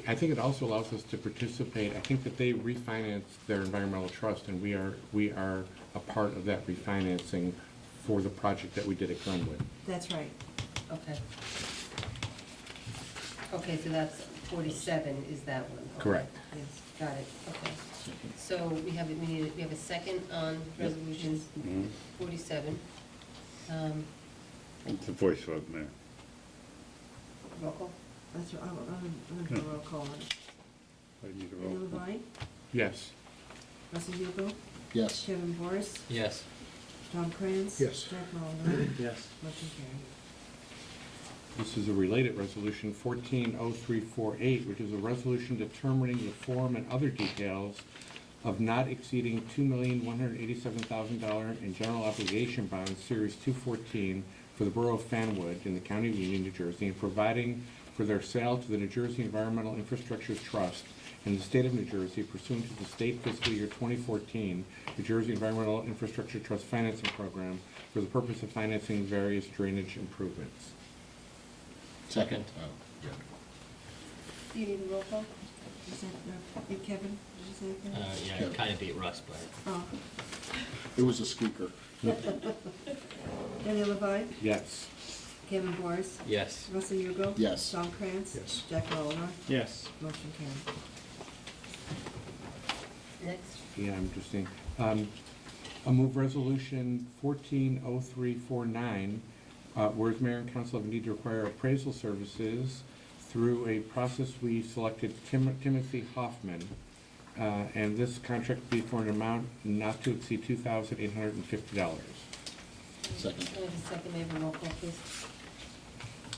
B: I think it also allows us to participate. I think that they refinanced their environmental trust, and we are a part of that refinancing for the project that we did at Glenwood.
C: That's right.
A: Okay. Okay, so that's 47 is that one? Okay.
B: Correct.
C: Yes.
A: Got it, okay. So we have a second on resolution
L: Mhm.
A: 47.
L: It's a voice vote, Mayor.
A: Roll call?
C: That's right, I'm going to roll call on it.
L: I need a
C: Andy
L: roll call.
C: Levine,
B: Yes.
C: Russell Hugo,
R: Yes.
C: Kevin Boris,
H: Yes.
C: Tom Kranz.
F: Yes.
C: Jack Mullenweg.
D: Yes.
C: Motion carried.
B: This is a related resolution, 140348, which is a resolution determining the form and other details of not exceeding $2,187,000 in general obligation bonds, Series 214, for the Borough of Fanwood in the County of Union, New Jersey, and providing for their sale to the New Jersey Environmental Infrastructure Trust in the state of New Jersey pursuant to the state fiscal year 2014 New Jersey Environmental Infrastructure Trust Financing Program for the purpose of financing various drainage improvements.
H: Second.
A: Do you need a roll call?
C: Is that, you, Kevin? Did you say that?
H: Yeah, I kind of beat Russ, but.
C: Oh.
R: It was a squeaker.
C: Andy Levine,
B: Yes.
C: Kevin Boris,
H: Yes.
C: Russell Hugo.
R: Yes.
C: Tom Kranz.
F: Yes.
C: Jack Mullenweg.
D: Yes.
C: Motion carried.
A: Next.
B: Yeah, I'm just saying. I'll move resolution 140349, whereas mayor and council have a need to require appraisal services through a process we selected Timothy Hoffman, and this contract will be for an amount not to exceed $2,850.
R: Second.
A: Can I have a second, may I have a roll call, please?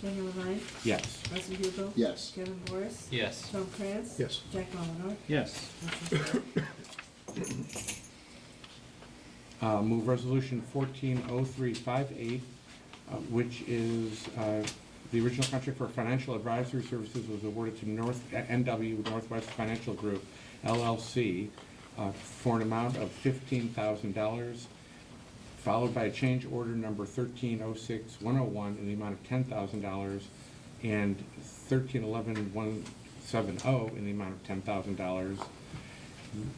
C: Andy Levine,
B: Yes.
C: Russell Hugo.
R: Yes.
C: Kevin Boris.
H: Yes.
C: Tom Kranz.
F: Yes.
C: Jack Mullenweg.
D: Yes.
C: Motion carried.
B: Move resolution 140358, which is the original contract for financial advisory services was awarded to NW Northwest Financial Group, LLC, for an amount of $15,000, followed by a change order number 1306101 in the amount of $10,000 and 1311170 in the amount of $10,000.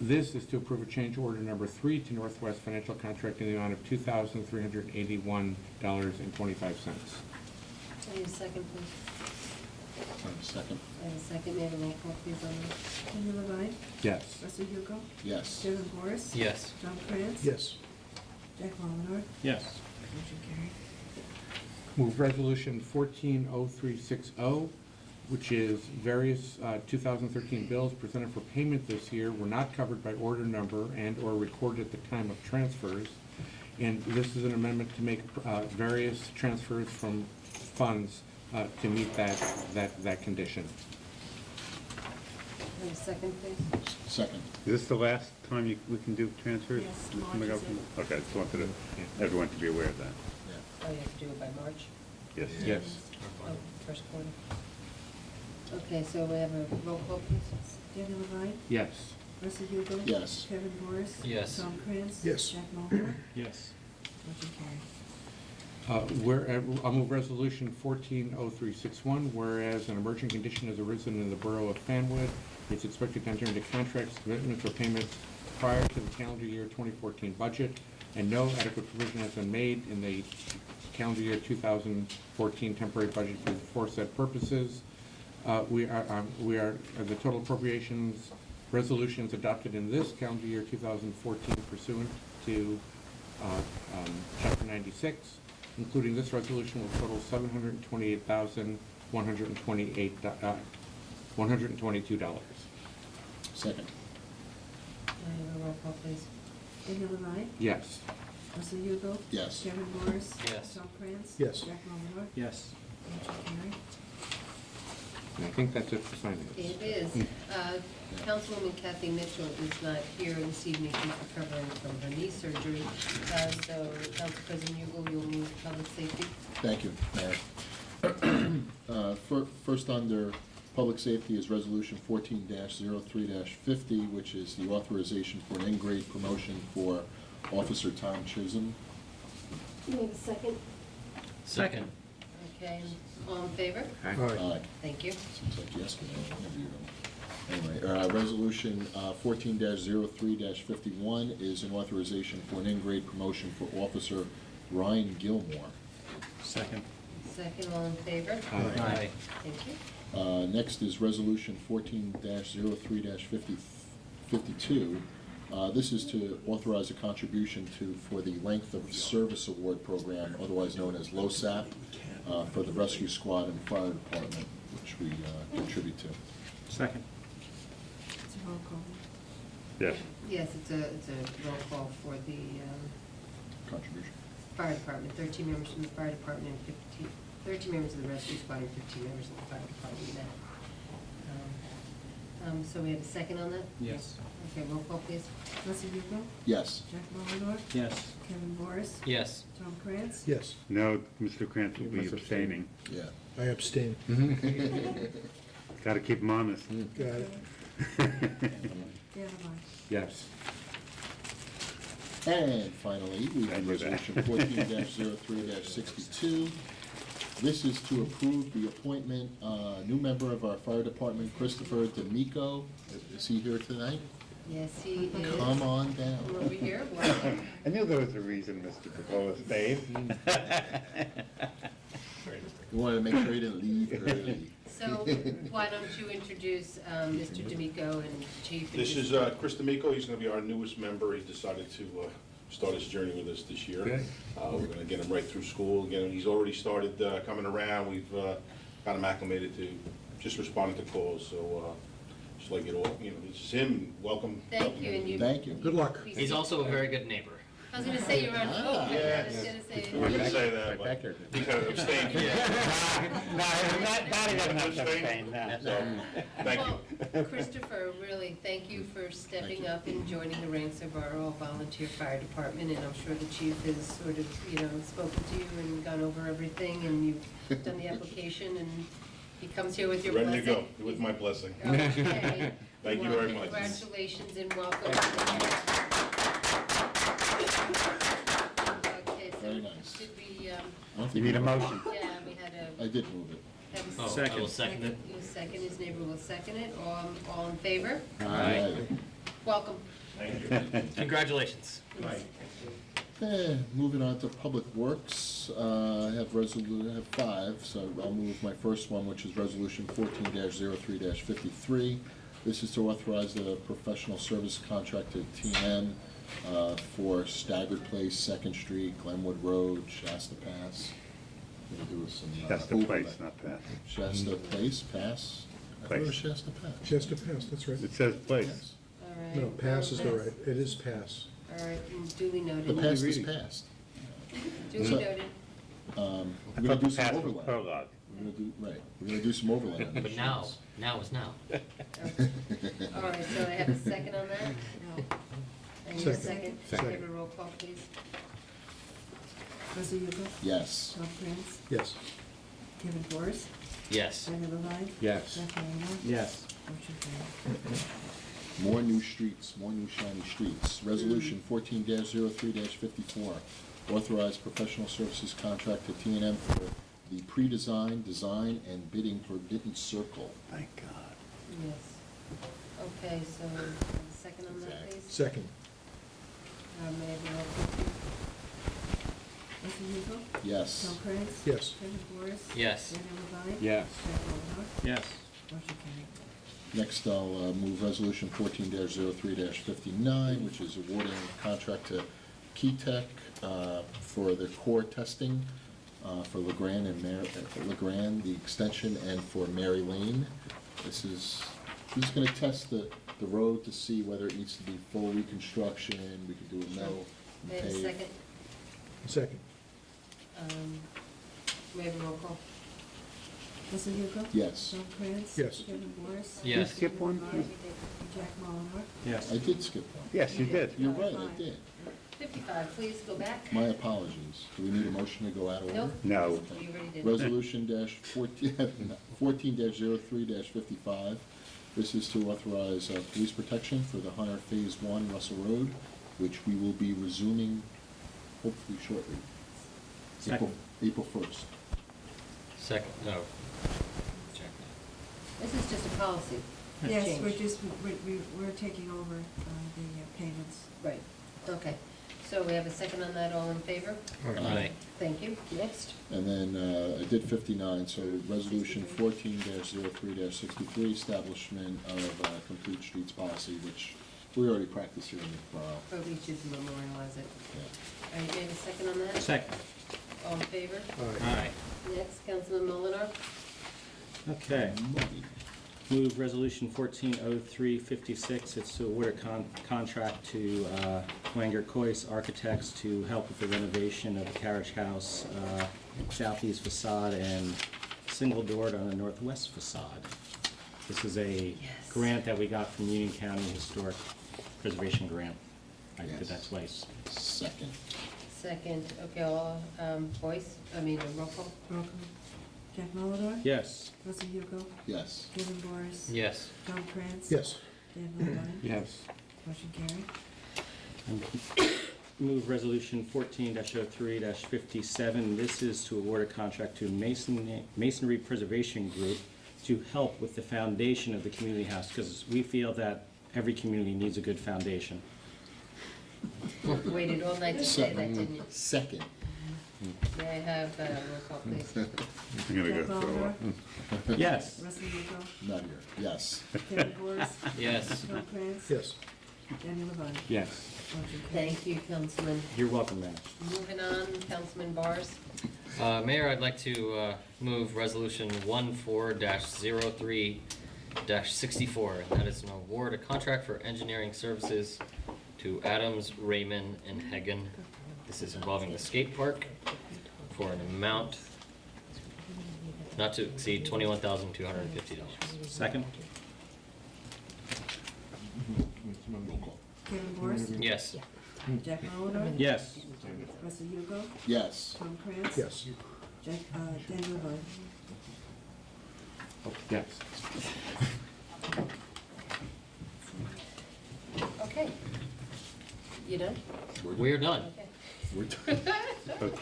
B: This is to approve a change order number 3 to Northwest Financial Contract in the amount of $2,381.25.
A: I need a second, please.
R: Second.
A: I have a second, may I have a roll call, please, on this?
C: Andy Levine,
B: Yes.
C: Russell Hugo.
R: Yes.
C: Kevin Boris.
H: Yes.
C: Tom Kranz.
F: Yes.
C: Jack Mullenweg.
D: Yes.
C: Motion carried.
B: Move resolution 140360, which is various 2013 bills presented for payment this year were not covered by order number and/or recorded at the time of transfers. And this is an amendment to make various transfers from funds to meet that condition.
A: Have a second, please?
R: Second.
L: Is this the last time we can do transfers?
C: Yes,
L: Mr.
C: March is
L: McGovern?
C: it.
L: Okay, I just wanted everyone to be aware of that.
A: Oh, you have to do it by March?
L: Yes.
B: Yes.
A: Oh, first quarter. Okay, so we have a roll call, please?
C: Andy Levine,
B: Yes.
C: Russell Hugo.
R: Yes.
C: Kevin Boris.
H: Yes.
C: Tom Kranz.
F: Yes.
C: Jack Mullenweg.
D: Yes.
C: Motion carried.
B: I'll move resolution 140361, whereas an emergent condition has arisen in the borough of Fanwood, it's expected to enter into contracts, commitments, or payments prior to the calendar year 2014 budget, and no adequate provision has been made in the calendar year 2014 temporary budget for said purposes. The total appropriations resolutions adopted in this calendar year 2014 pursuant to Chapter 96, including this resolution, will total $728,122.
R: Second.
A: May I have a roll call, please?
C: Andy Levine,
B: Yes.
C: Russell Hugo.
R: Yes.
C: Kevin Boris.
H: Yes.
C: Tom Kranz.
F: Yes.
C: Jack Mullenweg.
D: Yes.
C: Motion carried.
B: And I think that's it for signing.
A: It is. Councilwoman Kathy Mitchell is not here this evening. She's recovering from her knee surgery. So, Council President Hugel, you'll move public safety.
R: Thank you, Mayor. First under public safety is Resolution 14-03-50, which is the authorization for an in-grade promotion for Officer Tom Chisholm.
A: You need a second?
H: Second.
A: Okay, all in favor?
R: Aye.
A: Thank you.
R: Seems like yesterday. Anyway, Resolution 14-03-51 is an authorization for an in-grade promotion for Officer Ryan Gilmore.
D: Second.
A: Second, all in favor?
H: Aye.
A: Thank you.
R: Next is Resolution 14-03-52. This is to authorize a contribution for the Length of Service Award Program, otherwise known as LOSAP, for the Rescue Squad and Fire Department, which we contribute to.
D: Second.
C: It's a roll call.
L: Yes.
A: Yes, it's a roll call for the
R: Contribution.
A: fire department, 13 members from the fire department and 13 members of the rescue squad and 15 members of the fire department met. So we have a second on that?
D: Yes.
A: Okay, roll call, please.
C: Russell Yuko?
R: Yes.
C: Jack Mullenor?
D: Yes.
C: Kevin Morris?
H: Yes.
C: Tom Krantz?
F: Yes,
L: No, Mr. Krantz will
B: You
L: be
B: must abstain.
L: abstaining.
R: Yeah.
F: I abstain.
L: Got to keep him honest.
F: Got it.
C: Dan Levine?
B: Yes.
R: And finally, we have Resolution 14-03-62. This is to approve the appointment, new member of our fire department, Christopher D'Amico. Is he here tonight?
A: Yes, he is.
R: Come on
A: Come
R: down.
A: over here. Welcome.
L: I knew there was a reason Mr. Capola stayed.
R: We wanted to make sure he didn't leave early.
A: So why don't you introduce Mr. D'Amico and Chief?
U: This is Chris D'Amico. He's going to be our newest member. He decided to start his journey with us this year.
B: Good.
U: We're going to get him right through school. Again, he's already started coming around. We've got him acclimated to just responding to calls. So just like it all, it's just him. Welcome.
A: Thank you, and you.
R: Thank you.
F: Good luck.
H: He's also a very good neighbor.
A: I was gonna say you're on, oh, I was gonna say.
U: I wouldn't say that,
B: Right
U: but
B: back here.
U: he kind of abstained.
L: No, not even enough to abstain, no.
U: So, thank you.
A: Well, Christopher, really, thank you for stepping up and joining the ranks of our all-volunteer fire department, and I'm sure the chief has sort of, spoken to you and gone over everything, and you've done the application, and he comes here with your blessing.
U: Ready to go, with my blessing.
A: Okay.
U: Thank you
A: Well,
U: very much.
A: Congratulations and welcome. Okay, so
R: Very nice.
A: did we,
R: I don't think
L: You need a
R: we-
L: motion.
A: yeah, we had
R: I did move it.
A: have a
H: Oh, I
D: Second.
H: will second it.
A: You second, his neighbor will second it. All in favor?
H: Aye.
A: Welcome.
H: Congratulations.
R: Moving on to Public Works, I have five, so I'll move my first one, which is Resolution 14-03-53. This is to authorize the professional service contract to T&M for Staggered Place, Second Street, Glenwood Road, Shasta Pass. Gonna do some,
L: That's the
R: overlay.
L: place, not pass.
R: Shasta Place, Pass? I thought it was Shasta Pass.
F: Shasta Pass, that's right.
L: It says place.
R: Yes.
A: All right.
F: No, pass is the right, it is pass.
A: All right, duly
R: The
A: noted.
R: past is passed.
A: Duly
R: So-
A: noted.
R: We're
L: I
R: gonna
L: thought
R: do
L: the
R: some
L: pass was
R: overlay.
L: prologue.
R: We're gonna do some overlay on
H: But
R: these
H: now
R: sheets.
H: is now.
A: All right, so I have a second on that?
C: No.
A: And your
F: Second.
A: second? Give a roll call, please.
C: Russell Yuko?
R: Yes.
C: Tom Krantz?
F: Yes.
C: Kevin Morris?
H: Yes.
C: Dan Levine?
B: Yes.
C: Jack Mullenor?
D: Yes.
C: Motion carried.
R: More new streets, more new shiny streets. Resolution 14-03-54. Authorize professional services contract to T&M for the pre-design, design, and bidding for Vinton Circle.
L: Thank God.
A: Yes. Okay, so have a second on that, please?
F: Second.
A: May I have a roll call, please?
C: Russell Yuko?
R: Yes.
C: Tom Krantz?
F: Yes.
C: Kevin Morris?
H: Yes.
C: Dan Levine?
B: Yes.
C: Jack Mullenor?
D: Yes.
C: Motion carried.
R: Next, I'll move Resolution 14-03-59, which is awarding a contract to Keytech for the core testing for LeGrand and LeGrand, the extension, and for Mary Lane. He's going to test the road to see whether it needs to be full reconstruction. We could do a metal
A: May I have a
R: and pave.
A: second?
F: Second.
A: May I have a roll call?
C: Russell Hugo?
R: Yes.
C: John Krantz?
F: Yes.
C: Kevin Morris?
H: Yes. Did you
L: skip one?
C: Kevin Bond? Jack Mullenhour?
D: Yes.
R: I did skip one.
L: Yes, you did.
R: You're right, I did.
A: 55, please go back.
R: My apologies. Do we need a motion to go out of order?
A: Nope.
L: No.
A: You already did.
R: Resolution dash 14-03-55. This is to authorize police protection for the Higher Phase 1 Russell Road, which we will be resuming hopefully shortly. April 1st.
H: Second, no. Check
A: This is just a policy
C: Yes,
A: change.
C: we're taking over the payments.
A: Right, okay. So we have a second on that, all in favor?
H: Aye.
A: Thank you. Next.
R: And then I did 59, so resolution 14-03-63, establishment of complete streets policy, which we already practice here in the borough.
A: But we should memorialize it.
R: Yeah.
A: All right, you have a second on that?
D: Second.
A: All in favor?
D: Aye.
A: Next, Councilman Molinar.
D: Okay. Move resolution 140356. It's to award a contract to Wanger Coyce Architects to help with the renovation of the carriage house, southeast facade and single doored on the northwest facade. This is a grant that we got from Union County Historic Preservation Grant. I did that twice.
R: Second.
A: Second, okay, all, voice, roll call?
C: Roll call. Jack Mullenhour?
D: Yes.
C: Russell Hugo?
R: Yes.
C: Kevin Morris?
H: Yes.
C: John Krantz?
F: Yes.
C: Dan Levine?
B: Yes.
C: Motion carried.
D: Move resolution 14-03-57. This is to award a contract to Masonry Preservation Group to help with the foundation of the community house, because we feel that every community needs a good foundation.
A: Waited all night to say that, didn't you?
R: Second.
A: May I have, roll call, please?
L: I'm gonna
C: Jack
L: go
C: Mullenhour?
L: through.
D: Yes.
C: Russell Hugo?
R: Not here. Yes.
C: Kevin Morris?
H: Yes.
C: John Krantz?
F: Yes.
C: Daniel Levine?
B: Yes.
C: Motion carried.
A: Thank you, Councilman.
D: You're welcome, Mayor.
A: Moving on, Councilman Bars.
H: Mayor, I'd like to move resolution 14-03-64. That is an award, a contract for engineering services to Adams, Raymond, and Hagen. This is involving the skate park for an amount not to exceed $21,250.
D: Second?
C: Kevin Morris?
H: Yes.
C: Jack Mullenhour?
D: Yes.
C: Russell Hugo?
R: Yes.
C: Tom Krantz?
F: Yes.
C: Dan Levine?
B: Oh, yes.
A: Okay. You done?
H: We're done.
A: Okay.
R: We're done.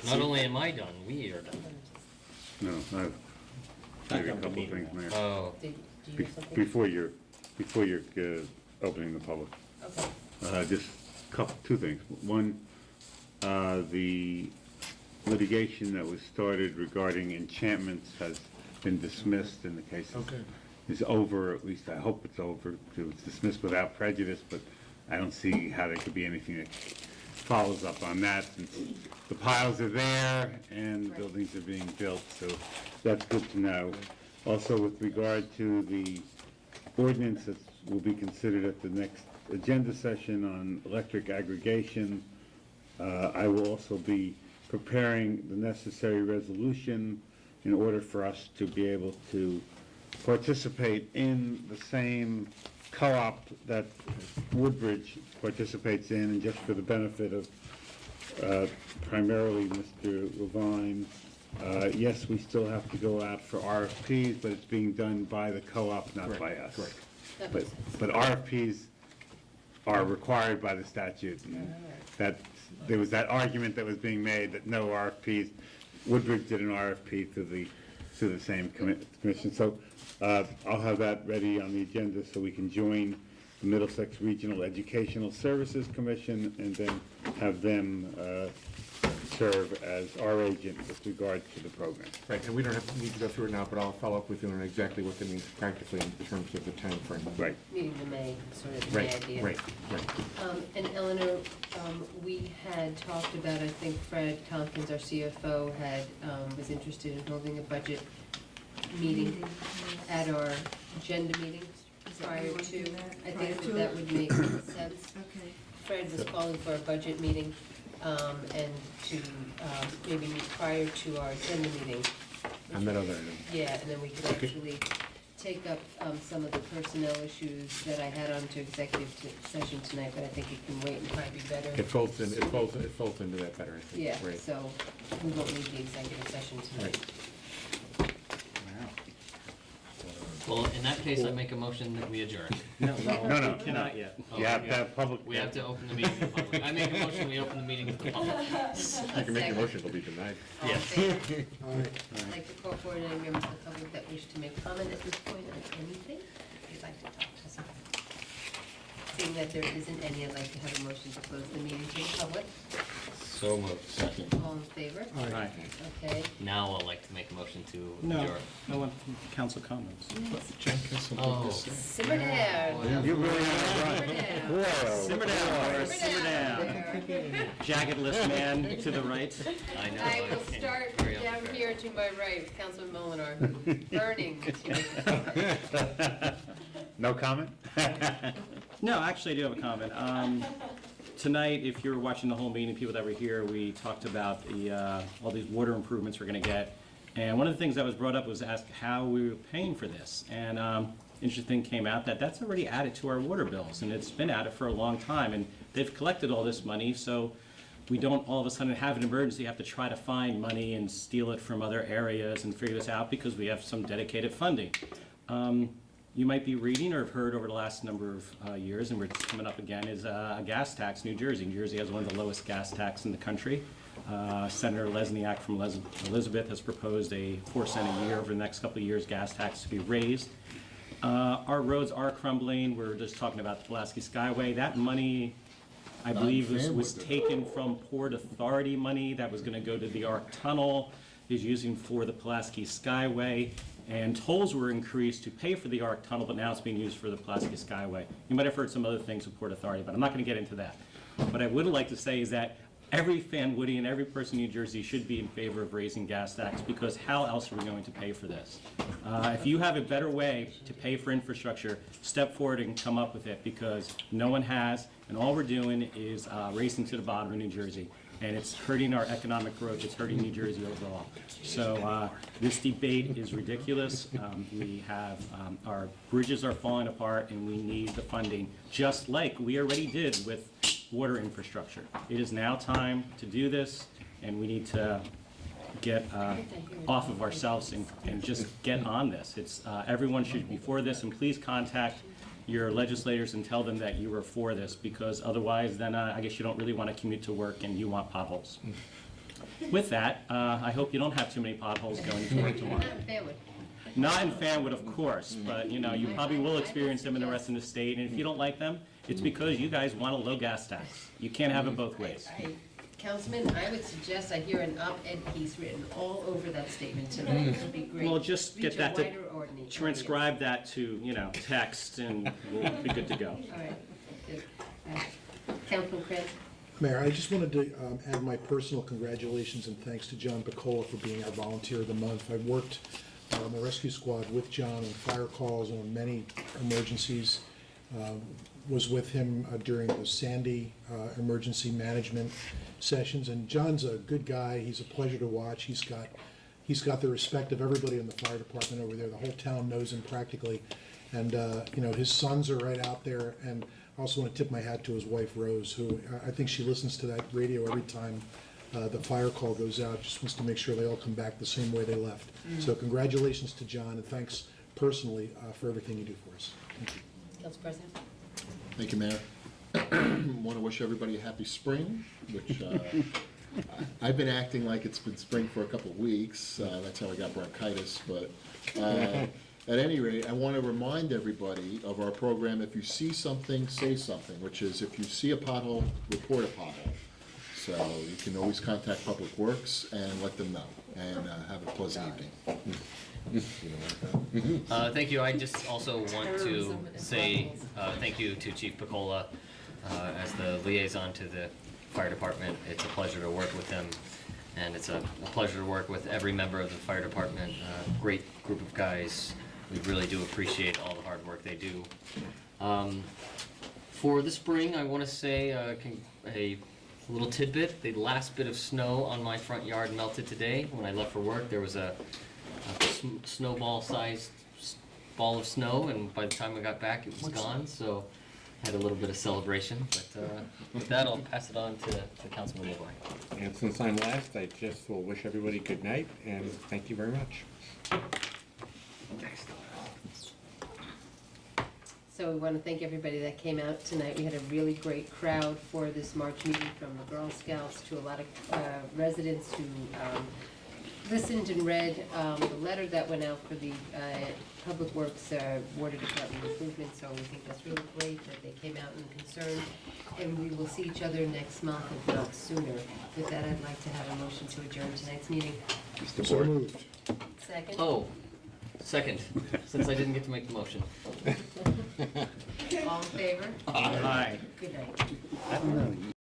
H: Not only am I done, we are done.
L: No, I've maybe a couple of things, Mayor.
A: Do
H: Oh,
A: you have something?
L: Before you're opening the public.
A: Okay.
L: Just two things. One, the litigation that was started regarding enchantments has been dismissed, and the case is over, at least I hope it's over. It was dismissed without prejudice, but I don't see how there could be anything that follows up on that, since the piles are there and buildings are being built, so that's good to know. Also, with regard to the ordinance that will be considered at the next agenda session on electric aggregation, I will also be preparing the necessary resolution in order for us to be able to participate in the same co-op that Woodbridge participates in, and just for the benefit of primarily Mr. Levine, yes, we still have to go out for RFPs, but it's being done by the co-op, not by us.
A: That
L: But
A: makes sense.
L: but RFPs are required by the statute, and that, there was that argument that was being made that no RFPs, Woodbridge did an RFP through the same commission. So I'll have that ready on the agenda so we can join the Middlesex Regional Educational Services Commission and then have them serve as our agent with regard to the program.
B: Right, and we don't need to go through it now, but I'll follow up with you on exactly what that means practically in terms of the timeframe.
L: Right.
A: Meeting the May, sort of the May idea.
B: Right.
A: And Eleanor, we had talked about, I think Fred Tompkins, our CFO, was interested in holding a budget meeting at our agenda meeting prior to. I think that would make sense.
C: Okay.
A: Fred was calling for a budget meeting, and to maybe meet prior to our agenda meeting
B: On that other item.
A: Yeah, and then we could
B: Okay.
A: actually take up some of the personnel issues that I had onto executive session tonight, but I think it can wait and probably be better.
B: It folds into that better, I think.
A: Yeah,
B: Right.
A: so we won't need the executive session tonight.
H: Well, in that case, I make a motion that we adjourn.
D: No,
L: No.
D: cannot yet.
H: Oh,
L: You have to
H: yeah.
L: have public.
H: We have to open the meeting to the public. I make a motion, we open the meeting to the public.
B: You can make your motion, it'll be denied.
A: All in
H: Yes.
A: favor? I'd like to call forward any members of the public that wish to make comment at this point on anything. If you'd like to talk to someone. Seeing that there isn't any, I'd like to have a motion to close the meeting to the public.
H: So moved.
R: Second.
A: All in favor?
D: Aye.
A: Okay.
H: Now I'd like to make a motion to
D: No,
H: adjourn.
D: I want council comments.
R: Jen has something
H: Oh.
R: to say.
A: Simmer down.
L: You really
A: Simmer down.
L: Whoa.
D: Simmer down, Laura,
A: Simmer
D: simmer
A: down
D: down.
A: there.
D: Jaggedless man to the right.
H: I know.
A: I will
H: can't
A: start
H: carry on
A: down
H: with
A: here to my right, Councilman Molinar, who's burning to make a comment.
L: No comment?
D: No, actually, I do have a comment. Tonight, if you were watching the whole meeting, people that were here, we talked about all these water improvements we're going to get. And one of the things that was brought up was asked how we were paying for this. And interesting thing came out that that's already added to our water bills, and it's been added for a long time. And they've collected all this money, so we don't all of a sudden have an emergency, have to try to find money and steal it from other areas and figure this out because we have some dedicated funding. You might be reading or have heard over the last number of years, and we're coming up again, is a gas tax. New Jersey has one of the lowest gas tax in the country. Senator Lesniak from Elizabeth has proposed a 4 cent a year over the next couple of years gas tax to be raised. Our roads are crumbling. We're just talking about the Pulaski Skyway. That money, I believe, was taken from Port Authority money that was going to go to the Arc Tunnel, is using for the Pulaski Skyway. And tolls were increased to pay for the Arc Tunnel, but now it's being used for the Pulaski Skyway. You might have heard some other things with Port Authority, but I'm not going to get into that. What I would like to say is that every Fanwoodian, every person in New Jersey should be in favor of raising gas tax, because how else are we going to pay for this? If you have a better way to pay for infrastructure, step forward and come up with it, because no one has, and all we're doing is racing to the bottom of New Jersey. And it's hurting our economic growth, it's hurting New Jersey overall. So this debate is ridiculous. We have, our bridges are falling apart, and we need the funding, just like we already did with water infrastructure. It is now time to do this, and we need to get off of ourselves and just get on this. It's everyone should be for this, and please contact your legislators and tell them that you are for this, because otherwise then I guess you don't really want to commute to work and you want potholes. With that, I hope you don't have too many potholes going to work tomorrow. Not in Fanwood, of course, but you know, you probably will experience them in the rest of the state, and if you don't like them, it's because you guys want a low gas tax. You can't have it both ways.
A: Councilman, I would suggest I hear an op-ed piece written all over that statement tonight. It would be great.
D: Well, just
A: Read
D: get
A: your
D: that to,
A: wider audience.
D: transcribe that to, you know, text, and we'll be good to go.
A: All right, good. Councilman Craig?
F: Mayor, I just wanted to add my personal congratulations and thanks to John Picola for being our Volunteer of the Month. I worked on the rescue squad with John on fire calls and on many emergencies. Was with him during the Sandy emergency management sessions, and John's a good guy. He's a pleasure to watch. He's got the respect of everybody in the fire department over there. The whole town knows him practically, and you know, his sons are right out there. And I also want to tip my hat to his wife Rose, who I think she listens to that radio every time the fire call goes out. Just wants to make sure they all come back the same way they left. So congratulations to John, and thanks personally for everything you do for us. Thank you.
A: Council President?
R: Thank you, Mayor. Want to wish everybody a happy spring, which I've been acting like it's been spring for a couple of weeks. That's how I got bronchitis. But at any rate, I want to remind everybody of our program, if you see something, say something, which is if you see a pothole, report a pothole. So you can always contact Public Works and let them know. And have a pleasant evening.
H: Thank you. I just also want to say thank you to Chief Picola as the liaison to the fire department. It's a pleasure to work with him, and it's a pleasure to work with every member of the fire department. Great group of guys. We really do appreciate all the hard work they do. For the spring, I want to say a little tidbit. The last bit of snow on my front yard melted today. When I left for work, there was a snowball-sized ball of snow, and by the time I got back, it was gone, so had a little bit of celebration. But with that, I'll pass it on to Councilman LeBlanc.
B: And since I'm last, I just will wish everybody good night, and thank you very much.
A: So we want to thank everybody that came out tonight. We had a really great crowd for this March meeting, from the Girl Scouts to a lot of residents who listened and read the letter that went out for the Public Works Water Department improvement. So we think that's really great that they came out and concerned. And we will see each other next month, if not sooner. With that, I'd like to have a motion to adjourn tonight's meeting.
F: So moved.
A: Second?
H: Oh, second, since I didn't get to make the motion.
A: All in favor?
D: Aye.
A: Good night.